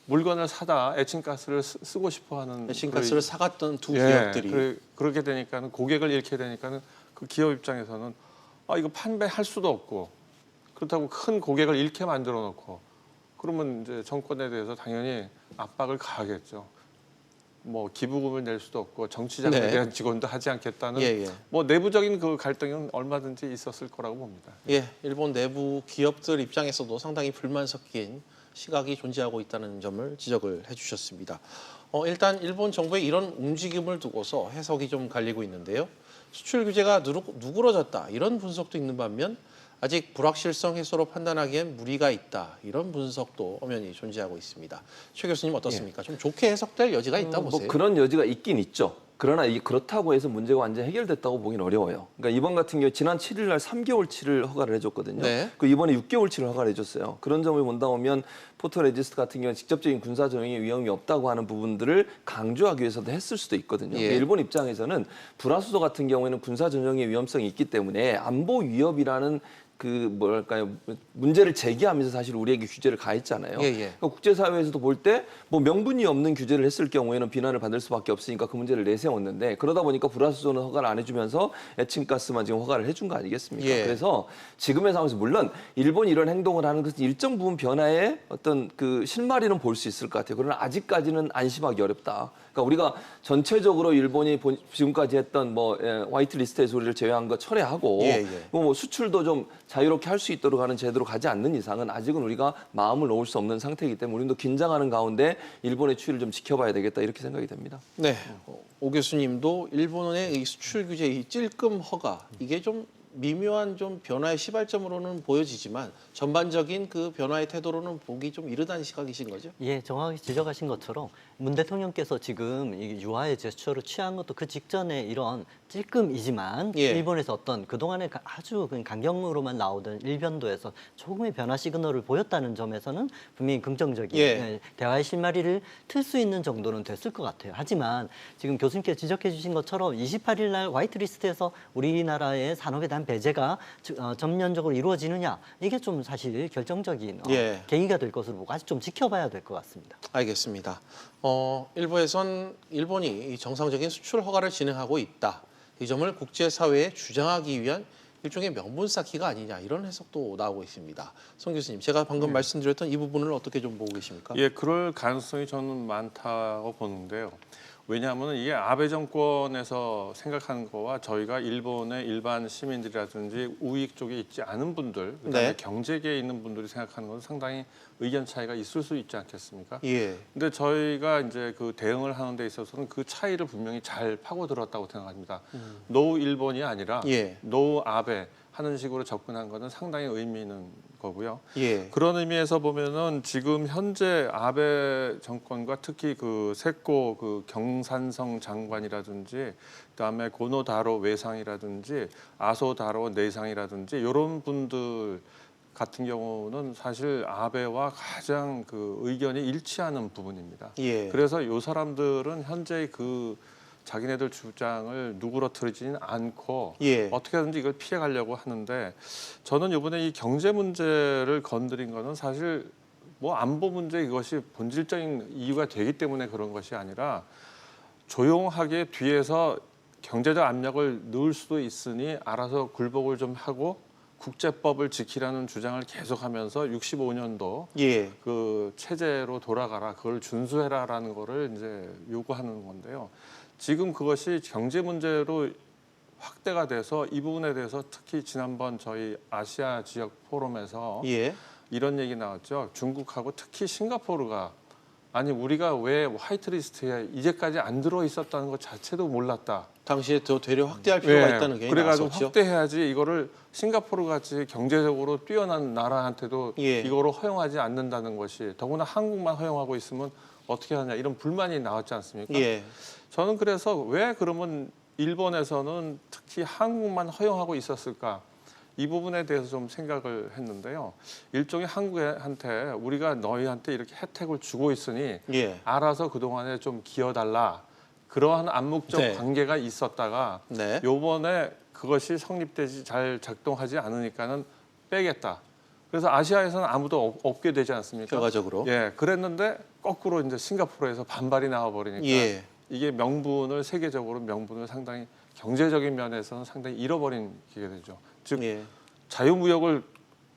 물건을 사다 에칭가스를 쓰고 싶어하는 에칭가스를 사갔던 두 예, 기업들이 그렇게 되니까는 고객을 잃게 되니까는 그 기업 입장에서는 이거 판매할 수도 없고 그렇다고 큰 고객을 잃게 만들어 놓고 그러면 이제 정권에 대해서 당연히 압박을 가하겠죠. 뭐 기부금을 낼 수도 없고 정치자금에 네. 대한 지원도 하지 않겠다는 예, 예. 뭐 내부적인 그 갈등은 얼마든지 있었을 거라고 봅니다. 예, 일본 내부 기업들 입장에서도 상당히 불만 섞인 시각이 존재하고 있다는 점을 지적을 해주셨습니다. 일단 일본 정부의 이런 움직임을 두고서 해석이 좀 갈리고 있는데요. 수출 규제가 누그러졌다 이런 분석도 있는 반면 아직 불확실성 해소로 판단하기엔 무리가 있다 이런 분석도 엄연히 존재하고 있습니다. 최 교수님 어떻습니까? 좀 좋게 해석될 여지가 있다 보세요. 뭐 그런 여지가 있긴 있죠. 그러나 그렇다고 해서 문제가 완전히 해결됐다고 보기는 어려워요. 그러니까 이번 같은 경우 지난 7일 날 3개월치를 허가를 해줬거든요. 네. 그 이번에 6개월치를 허가를 해줬어요. 그런 점을 본다 보면 포토레지스트 같은 경우는 직접적인 군사 전형의 위험이 없다고 하는 부분들을 강조하기 위해서도 했을 수도 있거든요. 예. 일본 입장에서는 불화수도 같은 경우에는 군사 전형의 위험성이 있기 때문에 안보 위협이라는 문제를 제기하면서 사실 우리에게 규제를 가했잖아요. 예, 예. 그러니까 국제사회에서도 볼 때 뭐 명분이 없는 규제를 했을 경우에는 비난을 받을 수밖에 없으니까 그 문제를 내세웠는데 그러다 보니까 불화수소는 허가를 안 해주면서 에칭가스만 지금 허가를 해준 거 아니겠습니까? 예. 그래서 지금의 상황에서 물론 일본이 이런 행동을 하는 것은 일정 부분 변화의 어떤 그 실마리는 볼 수 있을 것 같아요. 그러나 아직까지는 안심하기 어렵다. 그러니까 우리가 전체적으로 일본이 지금까지 했던 화이트 리스트에서 우리를 제외한 거 철회하고 뭐 수출도 좀 자유롭게 할 수 있도록 하는 제도로 가지 않는 이상은 아직은 우리가 마음을 놓을 수 없는 상태이기 때문에 우리도 긴장하는 가운데 일본의 추이를 좀 지켜봐야 되겠다 이렇게 생각이 됩니다. 네, 오 교수님도 일본의 이 수출 규제 이 찔끔 허가 이게 좀 미묘한 좀 변화의 시발점으로는 보여지지만 전반적인 그 변화의 태도로는 보기 좀 이르다는 시각이신 거죠? 예, 정확히 지적하신 것처럼 문 대통령께서 지금 이 유화의 제스처를 취한 것도 그 직전에 이런 찔끔이지만 예. 일본에서 어떤 그동안에 아주 강경으로만 나오던 일변도에서 조금의 변화 시그널을 보였다는 점에서는 분명히 긍정적인 예. 대화의 실마리를 틀 수 있는 정도는 됐을 것 같아요. 하지만 지금 교수님께서 지적해 주신 것처럼 28일 날 화이트리스트에서 우리나라의 산업에 대한 배제가 전면적으로 이루어지느냐 이게 좀 사실 결정적인 예. 계기가 될 것으로 보고 아직 좀 지켜봐야 될 것 같습니다. 알겠습니다. 일부에선 일본이 이 정상적인 수출 허가를 진행하고 있다. 이 점을 국제사회에 주장하기 위한 일종의 명분 쌓기가 아니냐 이런 해석도 나오고 있습니다. 송 교수님, 제가 방금 말씀드렸던 이 부분을 어떻게 좀 보고 계십니까? 예, 그럴 가능성이 저는 많다고 보는데요. 왜냐하면 이게 아베 정권에서 생각하는 거와 저희가 일본의 일반 시민들이라든지 우익 쪽에 있지 않은 분들, 그다음에 네. 경제계에 있는 분들이 생각하는 것은 상당히 의견 차이가 있을 수 있지 않겠습니까? 예. 근데 저희가 이제 그 대응을 하는 데 있어서는 그 차이를 분명히 잘 파고들었다고 생각합니다. 노 일본이 아니라 예. 노 아베 하는 식으로 접근한 것은 상당히 의미 있는 거고요. 예. 그런 의미에서 보면은 지금 현재 아베 정권과 특히 그 세코 그 경산성 장관이라든지 그다음에 고노다로 외상이라든지 아소다로 내상이라든지 이런 분들 같은 경우는 사실 아베와 가장 그 의견이 일치하는 부분입니다. 예. 그래서 이 사람들은 현재 그 자기네들 주장을 누그러뜨리지는 않고 예. 어떻게든지 이걸 피해가려고 하는데 저는 이번에 이 경제 문제를 건드린 거는 사실 뭐 안보 문제 이것이 본질적인 이유가 되기 때문에 그런 것이 아니라 조용하게 뒤에서 경제적 압력을 넣을 수도 있으니 알아서 굴복을 좀 하고 국제법을 지키라는 주장을 계속하면서 65년도 예. 그 체제로 돌아가라, 그걸 준수해라라는 거를 이제 요구하는 건데요. 지금 그것이 경제 문제로 확대가 돼서 이 부분에 대해서 특히 지난번 저희 아시아 지역 포럼에서 예. 이런 얘기 나왔죠. 중국하고 특히 싱가포르가 아니 우리가 왜 화이트리스트에 이제까지 안 들어 있었다는 것 자체도 몰랐다. 당시에 더 되려 확대할 필요가 있다는 게 그래가지고 나왔었죠. 확대해야지 이거를 싱가포르 같이 경제적으로 뛰어난 나라한테도 예. 이거를 허용하지 않는다는 것이 더구나 한국만 허용하고 있으면 어떻게 하냐 이런 불만이 나왔지 않습니까? 예. 저는 그래서 왜 그러면 일본에서는 특히 한국만 허용하고 있었을까? 이 부분에 대해서 좀 생각을 했는데요. 일종의 한국한테 우리가 너희한테 이렇게 혜택을 주고 있으니 예. 알아서 그동안에 좀 기어달라. 그러한 암묵적 네. 관계가 있었다가 네. 요번에 그것이 성립되지 잘 작동하지 않으니까는 빼겠다. 그래서 아시아에서는 아무도 없게 되지 않습니까? 결과적으로. 예, 그랬는데 거꾸로 이제 싱가포르에서 반발이 나와버리니까 예. 이게 명분을 세계적으로 명분을 상당히 경제적인 면에서는 상당히 잃어버린 게 되죠. 즉 예. 자유무역을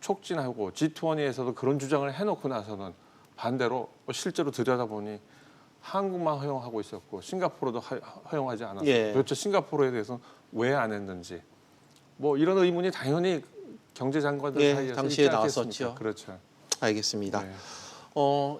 촉진하고 G20에서도 그런 주장을 해놓고 나서는 반대로 실제로 들여다보니 한국만 허용하고 있었고 싱가포르도 허용하지 않았어요. 예. 그렇죠. 싱가포르에 대해서는 왜 안 했는지 뭐 이런 의문이 당연히 경제장관들 예, 사이에서 당시에 있지 않겠습니까? 나왔었죠. 그렇죠. 알겠습니다. 네.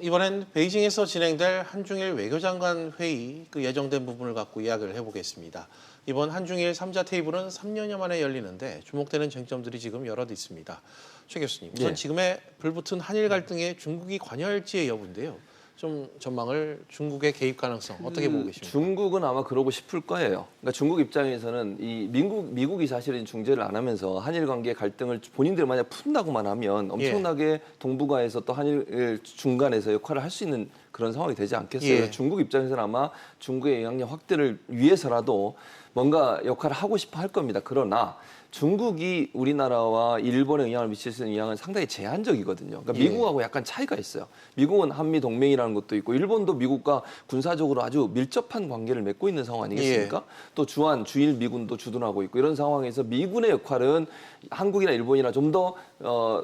이번엔 베이징에서 진행될 한중일 외교장관 회의 그 예정된 부분을 갖고 이야기를 해보겠습니다. 이번 한중일 3자 테이블은 3년여 만에 열리는데 주목되는 쟁점들이 지금 여럿 있습니다. 최 교수님, 우선 예. 지금의 불붙은 한일 갈등에 중국이 관여할지의 여부인데요. 좀 전망을 중국의 개입 가능성 어떻게 보고 계십니까? 중국은 아마 그러고 싶을 거예요. 그러니까 중국 입장에서는 이 미국이 사실은 중재를 안 하면서 한일 관계 갈등을 본인들 만약 푼다고만 하면 엄청나게 동북아에서 또 한일 중간에서 역할을 할 수 있는 그런 상황이 되지 않겠어요. 예. 중국 입장에서는 아마 중국의 영향력 확대를 위해서라도 뭔가 역할을 하고 싶어 할 겁니다. 그러나 중국이 우리나라와 일본에 영향을 미칠 수 있는 영향은 상당히 제한적이거든요. 그러니까 미국하고 약간 차이가 있어요. 미국은 한미 동맹이라는 것도 있고 일본도 미국과 군사적으로 아주 밀접한 관계를 맺고 있는 상황 아니겠습니까? 또 주일 미군도 주둔하고 있고 이런 상황에서 미군의 역할은 한국이나 일본이나 좀 더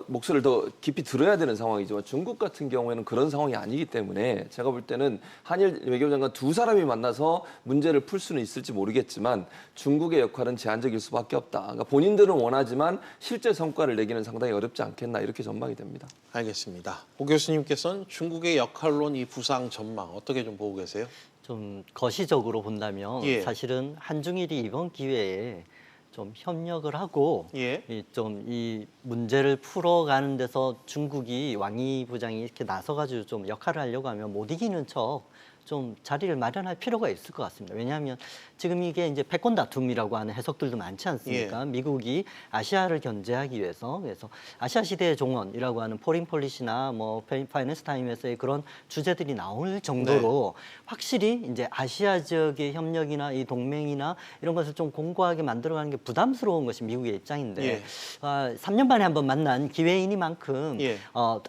목소리를 더 깊이 들어야 되는 상황이지만 중국 같은 경우에는 그런 상황이 아니기 때문에 제가 볼 때는 한일 외교장관 두 사람이 만나서 문제를 풀 수는 있을지 모르겠지만 중국의 역할은 제한적일 수밖에 없다. 그러니까 본인들은 원하지만 실제 성과를 내기는 상당히 어렵지 않겠나 이렇게 전망이 됩니다. 알겠습니다. 오 교수님께서는 중국의 역할론 이 부상 전망 어떻게 좀 보고 계세요? 좀 거시적으로 본다면 예. 사실은 한중일이 이번 기회에 좀 협력을 하고 예. 좀 이 문제를 풀어가는 데서 중국이 왕이 부장이 이렇게 나서가지고 좀 역할을 하려고 하면 못 이기는 척 좀 자리를 마련할 필요가 있을 것 같습니다. 왜냐하면 지금 이게 이제 패권 다툼이라고 하는 해석들도 많지 않습니까? 미국이 아시아를 견제하기 위해서 그래서 아시아 시대의 종언이라고 하는 포린 폴리시나 뭐 파이낸스 타임에서의 그런 주제들이 나올 정도로 확실히 이제 아시아 지역의 협력이나 이 동맹이나 이런 것을 좀 공고하게 만들어가는 게 부담스러운 것이 미국의 입장인데 3년 만에 한번 만난 기회이니만큼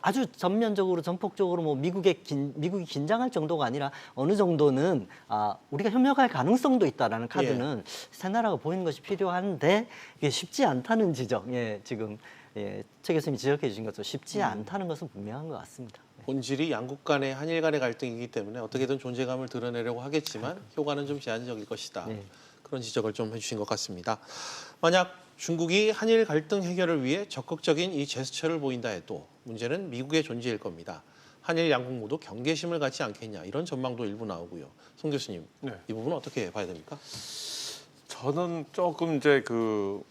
아주 전면적으로 전폭적으로 뭐 미국이 긴장할 정도가 아니라 어느 정도는 우리가 협력할 가능성도 있다라는 카드는 새 나라가 보이는 것이 필요한데 이게 쉽지 않다는 지적, 지금 최 교수님이 지적해 주신 것처럼 쉽지 않다는 것은 분명한 것 같습니다. 본질이 양국 간의 한일 간의 갈등이기 때문에 어떻게든 존재감을 드러내려고 하겠지만 효과는 좀 제한적일 것이다. 그런 지적을 좀 해주신 것 같습니다. 만약 중국이 한일 갈등 해결을 위해 적극적인 이 제스처를 보인다 해도 문제는 미국의 존재일 겁니다. 한일 양국 모두 경계심을 갖지 않겠냐 이런 전망도 일부 나오고요. 송 교수님, 이 부분은 어떻게 봐야 됩니까? 저는 조금 이제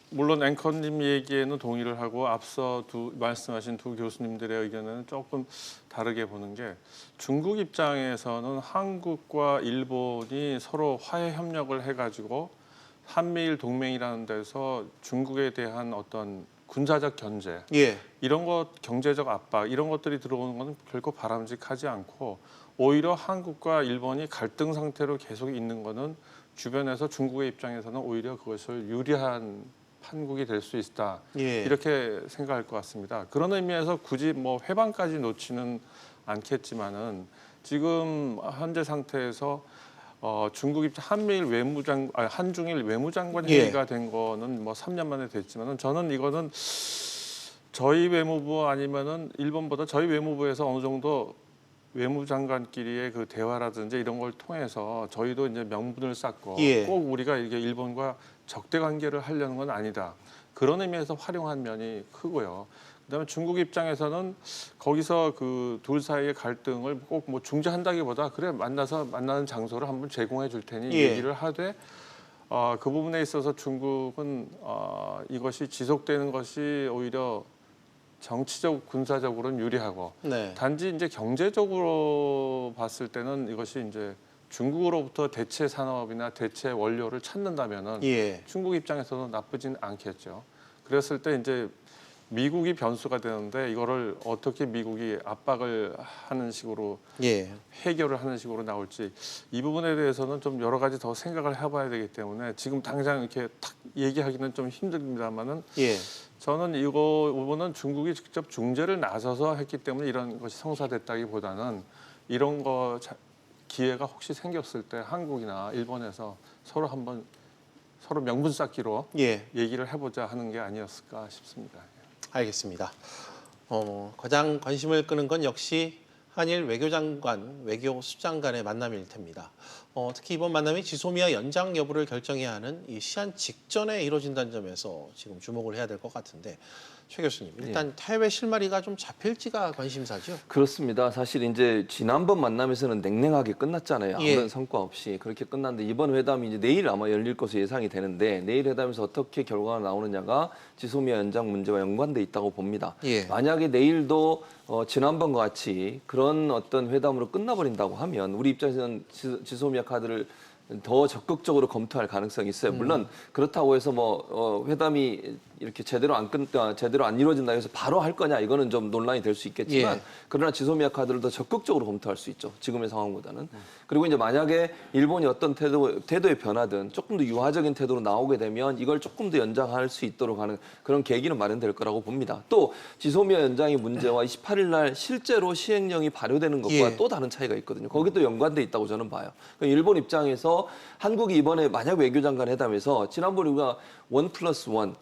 물론 앵커님 얘기에는 동의를 하고 앞서 말씀하신 두 교수님들의 의견은 조금 다르게 보는 게 중국 입장에서는 한국과 일본이 서로 화해 협력을 해가지고 한미일 동맹이라는 데서 중국에 대한 어떤 군사적 견제, 이런 것, 경제적 압박 이런 것들이 들어오는 것은 결코 바람직하지 않고 오히려 한국과 일본이 갈등 상태로 계속 있는 것은 주변에서 중국의 입장에서는 오히려 그것을 유리한 판국이 될 수 있다. 이렇게 생각할 것 같습니다. 그런 의미에서 굳이 뭐 회방까지 놓지는 않겠지만은 지금 현재 상태에서 중국 입장 한중일 외무장관 회의가 된 거는 뭐 3년 만에 됐지만은 저는 이거는 저희 외무부 아니면은 일본보다 저희 외무부에서 어느 정도 외무장관끼리의 그 대화라든지 이런 걸 통해서 저희도 이제 명분을 쌓고 꼭 우리가 이게 일본과 적대 관계를 하려는 건 아니다. 그런 의미에서 활용한 면이 크고요. 그다음에 중국 입장에서는 거기서 그 둘 사이의 갈등을 꼭 뭐 중재한다기보다 그래 만나는 장소를 한번 제공해 줄 테니 얘기를 하되 그 부분에 있어서 중국은 이것이 지속되는 것이 오히려 정치적 군사적으로는 유리하고 단지 이제 경제적으로 봤을 때는 이것이 이제 중국으로부터 대체 산업이나 대체 원료를 찾는다면은 중국 입장에서도 나쁘진 않겠죠. 그랬을 때 이제 미국이 변수가 되는데 이거를 어떻게 미국이 압박을 하는 식으로 해결을 하는 식으로 나올지 이 부분에 대해서는 좀 여러 가지 더 생각을 해봐야 되기 때문에 지금 당장 이렇게 탁 얘기하기는 좀 힘듭니다만은 저는 이거 부분은 중국이 직접 중재를 나서서 했기 때문에 이런 것이 성사됐다기보다는 이런 거 기회가 혹시 생겼을 때 한국이나 일본에서 서로 한번 서로 명분 쌓기로 얘기를 해보자 하는 게 아니었을까 싶습니다. 알겠습니다. 가장 관심을 끄는 건 역시 한일 외교장관, 외교수장 간의 만남일 텐니다. 특히 이번 만남이 지소미아 연장 여부를 결정해야 하는 이 시한 직전에 이루어진다는 점에서 지금 주목을 해야 될 것 같은데 최 교수님, 일단 해외 실마리가 좀 잡힐지가 관심사죠? 그렇습니다. 사실 이제 지난번 만남에서는 냉랭하게 끝났잖아요. 아무런 성과 없이 그렇게 끝났는데 이번 회담이 이제 내일 아마 열릴 것으로 예상이 되는데 내일 회담에서 어떻게 결과가 나오느냐가 지소미아 연장 문제와 연관돼 있다고 봅니다. 만약에 내일도 지난번과 같이 그런 어떤 회담으로 끝나버린다고 하면 우리 입장에서는 지소미아 카드를 더 적극적으로 검토할 가능성이 있어요. 물론 그렇다고 해서 뭐 회담이 이렇게 제대로 안 이루어진다 해서 바로 할 거냐 이거는 좀 논란이 될 수 있겠지만 그러나 지소미아 카드를 더 적극적으로 검토할 수 있죠. 지금의 상황보다는. 그리고 이제 만약에 일본이 어떤 태도의 변화든 조금 더 유화적인 태도로 나오게 되면 이걸 조금 더 연장할 수 있도록 하는 그런 계기는 마련될 거라고 봅니다. 또 지소미아 연장의 문제와 28일 날 실제로 시행령이 발효되는 것과 또 다른 차이가 있거든요. 거기도 연관돼 있다고 저는 봐요. 일본 입장에서 한국이 이번에 만약 외교장관 회담에서 지난번에 우리가 1+1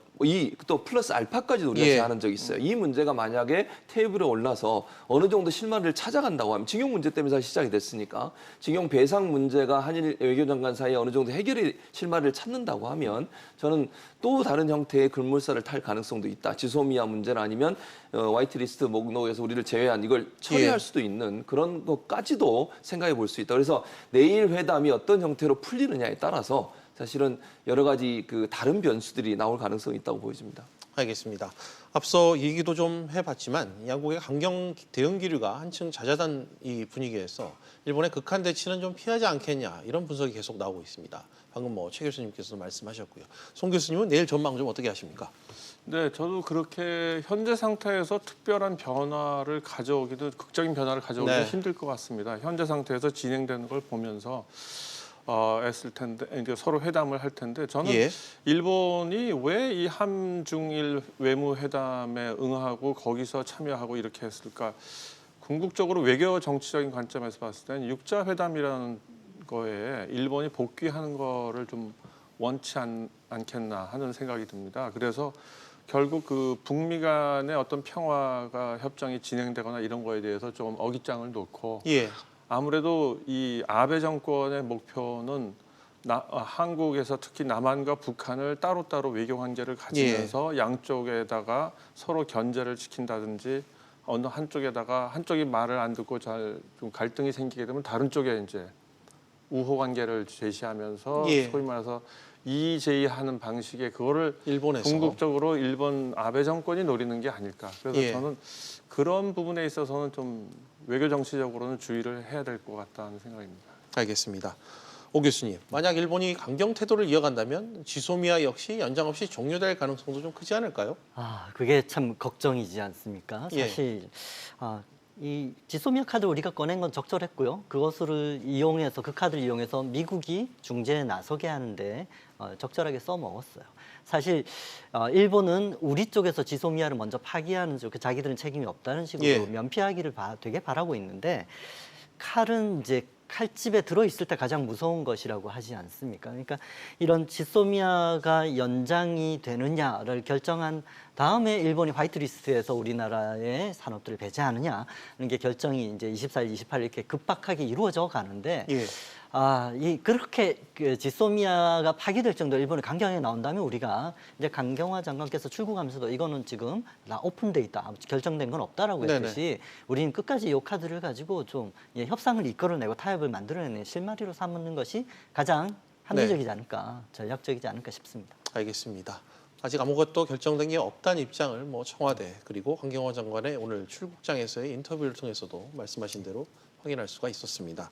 또 플러스 알파까지도 우리가 제안한 적이 있어요. 이 문제가 만약에 테이블에 올라서 어느 정도 실마리를 찾아간다고 하면 징용 문제 때문에 시작이 됐으니까 징용 배상 문제가 한일 외교장관 사이에 어느 정도 해결이 실마리를 찾는다고 하면 저는 또 다른 형태의 급물살을 탈 가능성도 있다. 지소미아 문제는 아니면 화이트리스트 목록에서 우리를 제외한 이걸 처리할 수도 있는 그런 것까지도 생각해 볼 수 있다. 그래서 내일 회담이 어떤 형태로 풀리느냐에 따라서 사실은 여러 가지 그 다른 변수들이 나올 가능성이 있다고 보여집니다. 알겠습니다. 앞서 얘기도 좀 해봤지만 양국의 강경 대응 기류가 한층 잦아든 이 분위기에서 일본의 극한 대치는 좀 피하지 않겠냐 이런 분석이 계속 나오고 있습니다. 방금 최 교수님께서도 말씀하셨고요. 송 교수님은 내일 전망 좀 어떻게 하십니까? 네, 저도 그렇게 현재 상태에서 특별한 변화를 가져오기도 극적인 변화를 가져오기도 힘들 것 같습니다. 현재 상태에서 진행되는 걸 보면서 했을 텐데 이제 서로 회담을 할 텐데 저는 일본이 왜 이 한중일 외무회담에 응하고 거기서 참여하고 이렇게 했을까? 궁극적으로 외교 정치적인 관점에서 봤을 때는 육자 회담이라는 거에 일본이 복귀하는 거를 좀 원치 않겠나 하는 생각이 듭니다. 그래서 결국 그 북미 간의 어떤 평화가 협정이 진행되거나 이런 거에 대해서 좀 어깃장을 놓고 아무래도 이 아베 정권의 목표는 한국에서 특히 남한과 북한을 따로따로 외교 관계를 가지면서 양쪽에다가 서로 견제를 시킨다든지 어느 한쪽이 말을 안 듣고 좀 갈등이 생기게 되면 다른 쪽에 이제 우호 관계를 제시하면서 소위 말해서 이의제의하는 방식의 그거를 일본에서 궁극적으로 일본 아베 정권이 노리는 게 아닐까. 그래서 저는 그런 부분에 있어서는 좀 외교 정치적으로는 주의를 해야 될 것 같다는 생각입니다. 알겠습니다. 오 교수님, 만약 일본이 강경 태도를 이어간다면 지소미아 역시 연장 없이 종료될 가능성도 좀 크지 않을까요? 그게 참 걱정이지 않습니까? 사실 이 지소미아 카드를 우리가 꺼낸 건 적절했고요. 그것을 이용해서 그 카드를 이용해서 미국이 중재에 나서게 하는데 적절하게 써먹었어요. 사실 일본은 우리 쪽에서 지소미아를 먼저 파기하는 쪽, 자기들은 책임이 없다는 식으로 예. 면피하기를 되게 바라고 있는데 칼은 이제 칼집에 들어있을 때 가장 무서운 것이라고 하지 않습니까? 그러니까 이런 지소미아가 연장이 되느냐를 결정한 다음에 일본이 화이트리스트에서 우리나라의 산업들을 배제하느냐 하는 게 결정이 이제 24일, 28일 이렇게 급박하게 이루어져 가는데 예. 그렇게 지소미아가 파기될 정도로 일본이 강경하게 나온다면 우리가 이제 강경화 장관께서 출국하면서도 이거는 지금 다 오픈돼 있다, 결정된 건 없다라고 했듯이 우리는 끝까지 이 카드를 가지고 좀 협상을 이끌어내고 타협을 만들어내는 실마리로 삼는 것이 가장 합리적이지 않을까, 전략적이지 않을까 싶습니다. 알겠습니다. 아직 아무것도 결정된 게 없다는 입장을 청와대 그리고 강경화 장관의 오늘 출국장에서의 인터뷰를 통해서도 말씀하신 대로 확인할 수가 있었습니다.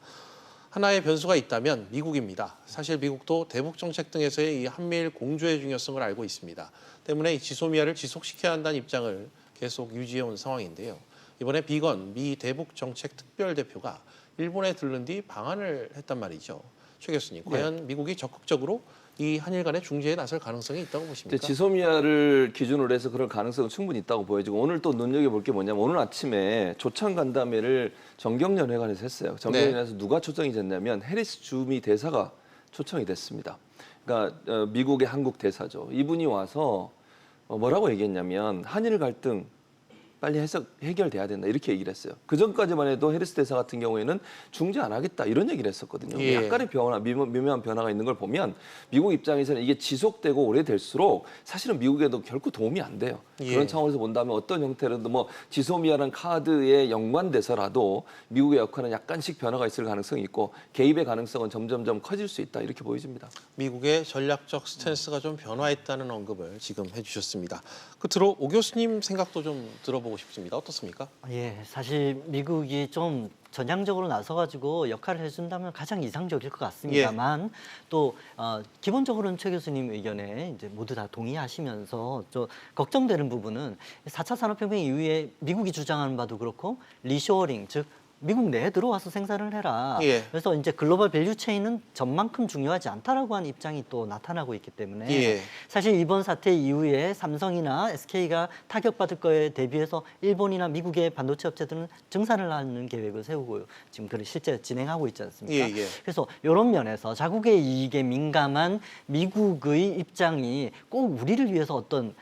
하나의 변수가 있다면 미국입니다. 사실 미국도 대북 정책 등에서의 이 한미일 공조의 중요성을 알고 있습니다. 때문에 이 지소미아를 지속시켜야 한다는 입장을 계속 유지해온 상황인데요. 이번에 비건 미 대북 정책 특별 대표가 일본에 들른 뒤 방한을 했단 말이죠. 최 교수님, 과연 미국이 적극적으로 이 한일 간의 중재에 나설 가능성이 있다고 보십니까? 지소미아를 기준으로 해서 그럴 가능성은 충분히 있다고 보여지고, 오늘 또 눈여겨볼 게 뭐냐면 오늘 아침에 조찬 간담회를 정경련회관에서 했어요. 정경련회에서 누가 초청이 됐냐면 해리스 주미 대사가 초청이 됐습니다. 그러니까 미국의 한국 대사죠. 이분이 와서 뭐라고 얘기했냐면 한일 갈등 빨리 해결돼야 된다 이렇게 얘기를 했어요. 그 전까지만 해도 해리스 대사 같은 경우에는 중재 안 하겠다 이런 얘기를 했었거든요. 예. 약간의 미묘한 변화가 있는 걸 보면 미국 입장에서는 이게 지속되고 오래될수록 사실은 미국에도 결코 도움이 안 돼요. 그런 차원에서 본다면 어떤 형태로든 지소미아라는 카드에 연관돼서라도 미국의 역할은 약간씩 변화가 있을 가능성이 있고 개입의 가능성은 점점점 커질 수 있다 이렇게 보여집니다. 미국의 전략적 스탠스가 좀 변화했다는 언급을 지금 해주셨습니다. 끝으로 오 교수님 생각도 좀 들어보고 싶습니다. 어떻습니까? 예, 사실 미국이 좀 전향적으로 나서가지고 역할을 해준다면 가장 이상적일 것 같습니다만 또 기본적으로는 최 교수님 의견에 이제 모두 다 동의하시면서 좀 걱정되는 부분은 4차 산업혁명 이후에 미국이 주장하는 바도 그렇고 리쇼어링, 즉 미국 내에 들어와서 생산을 해라. 그래서 이제 글로벌 밸류 체인은 전만큼 중요하지 않다라고 하는 입장이 또 나타나고 있기 때문에 사실 이번 사태 이후에 삼성이나 SK가 타격받을 거에 대비해서 일본이나 미국의 반도체 업체들은 증산을 하는 계획을 세우고 지금 그걸 실제 진행하고 있지 않습니까? 그래서 이런 면에서 자국의 이익에 민감한 미국의 입장이 꼭 우리를 위해서 어떤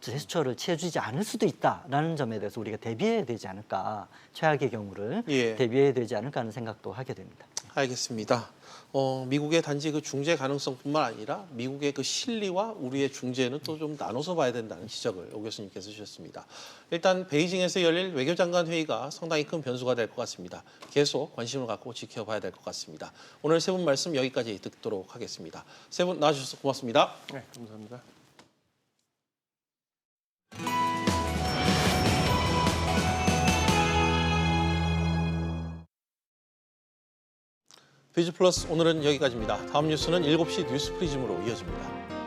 제스처를 취해주지 않을 수도 있다라는 점에 대해서 우리가 대비해야 되지 않을까, 최악의 경우를 대비해야 되지 않을까 하는 생각도 하게 됩니다. 알겠습니다. 미국의 단지 그 중재 가능성뿐만 아니라 미국의 그 실리와 우리의 중재는 또 좀 나눠서 봐야 된다는 지적을 오 교수님께서 주셨습니다. 일단 베이징에서 열릴 외교장관 회의가 상당히 큰 변수가 될 것 같습니다. 계속 관심을 갖고 지켜봐야 될 것 같습니다. 오늘 세 분 말씀 여기까지 듣도록 하겠습니다. 세 분 나와주셔서 고맙습니다. 네, 감사합니다. 비즈 플러스 오늘은 여기까지입니다. 다음 뉴스는 7시 뉴스 프리즘으로 이어집니다.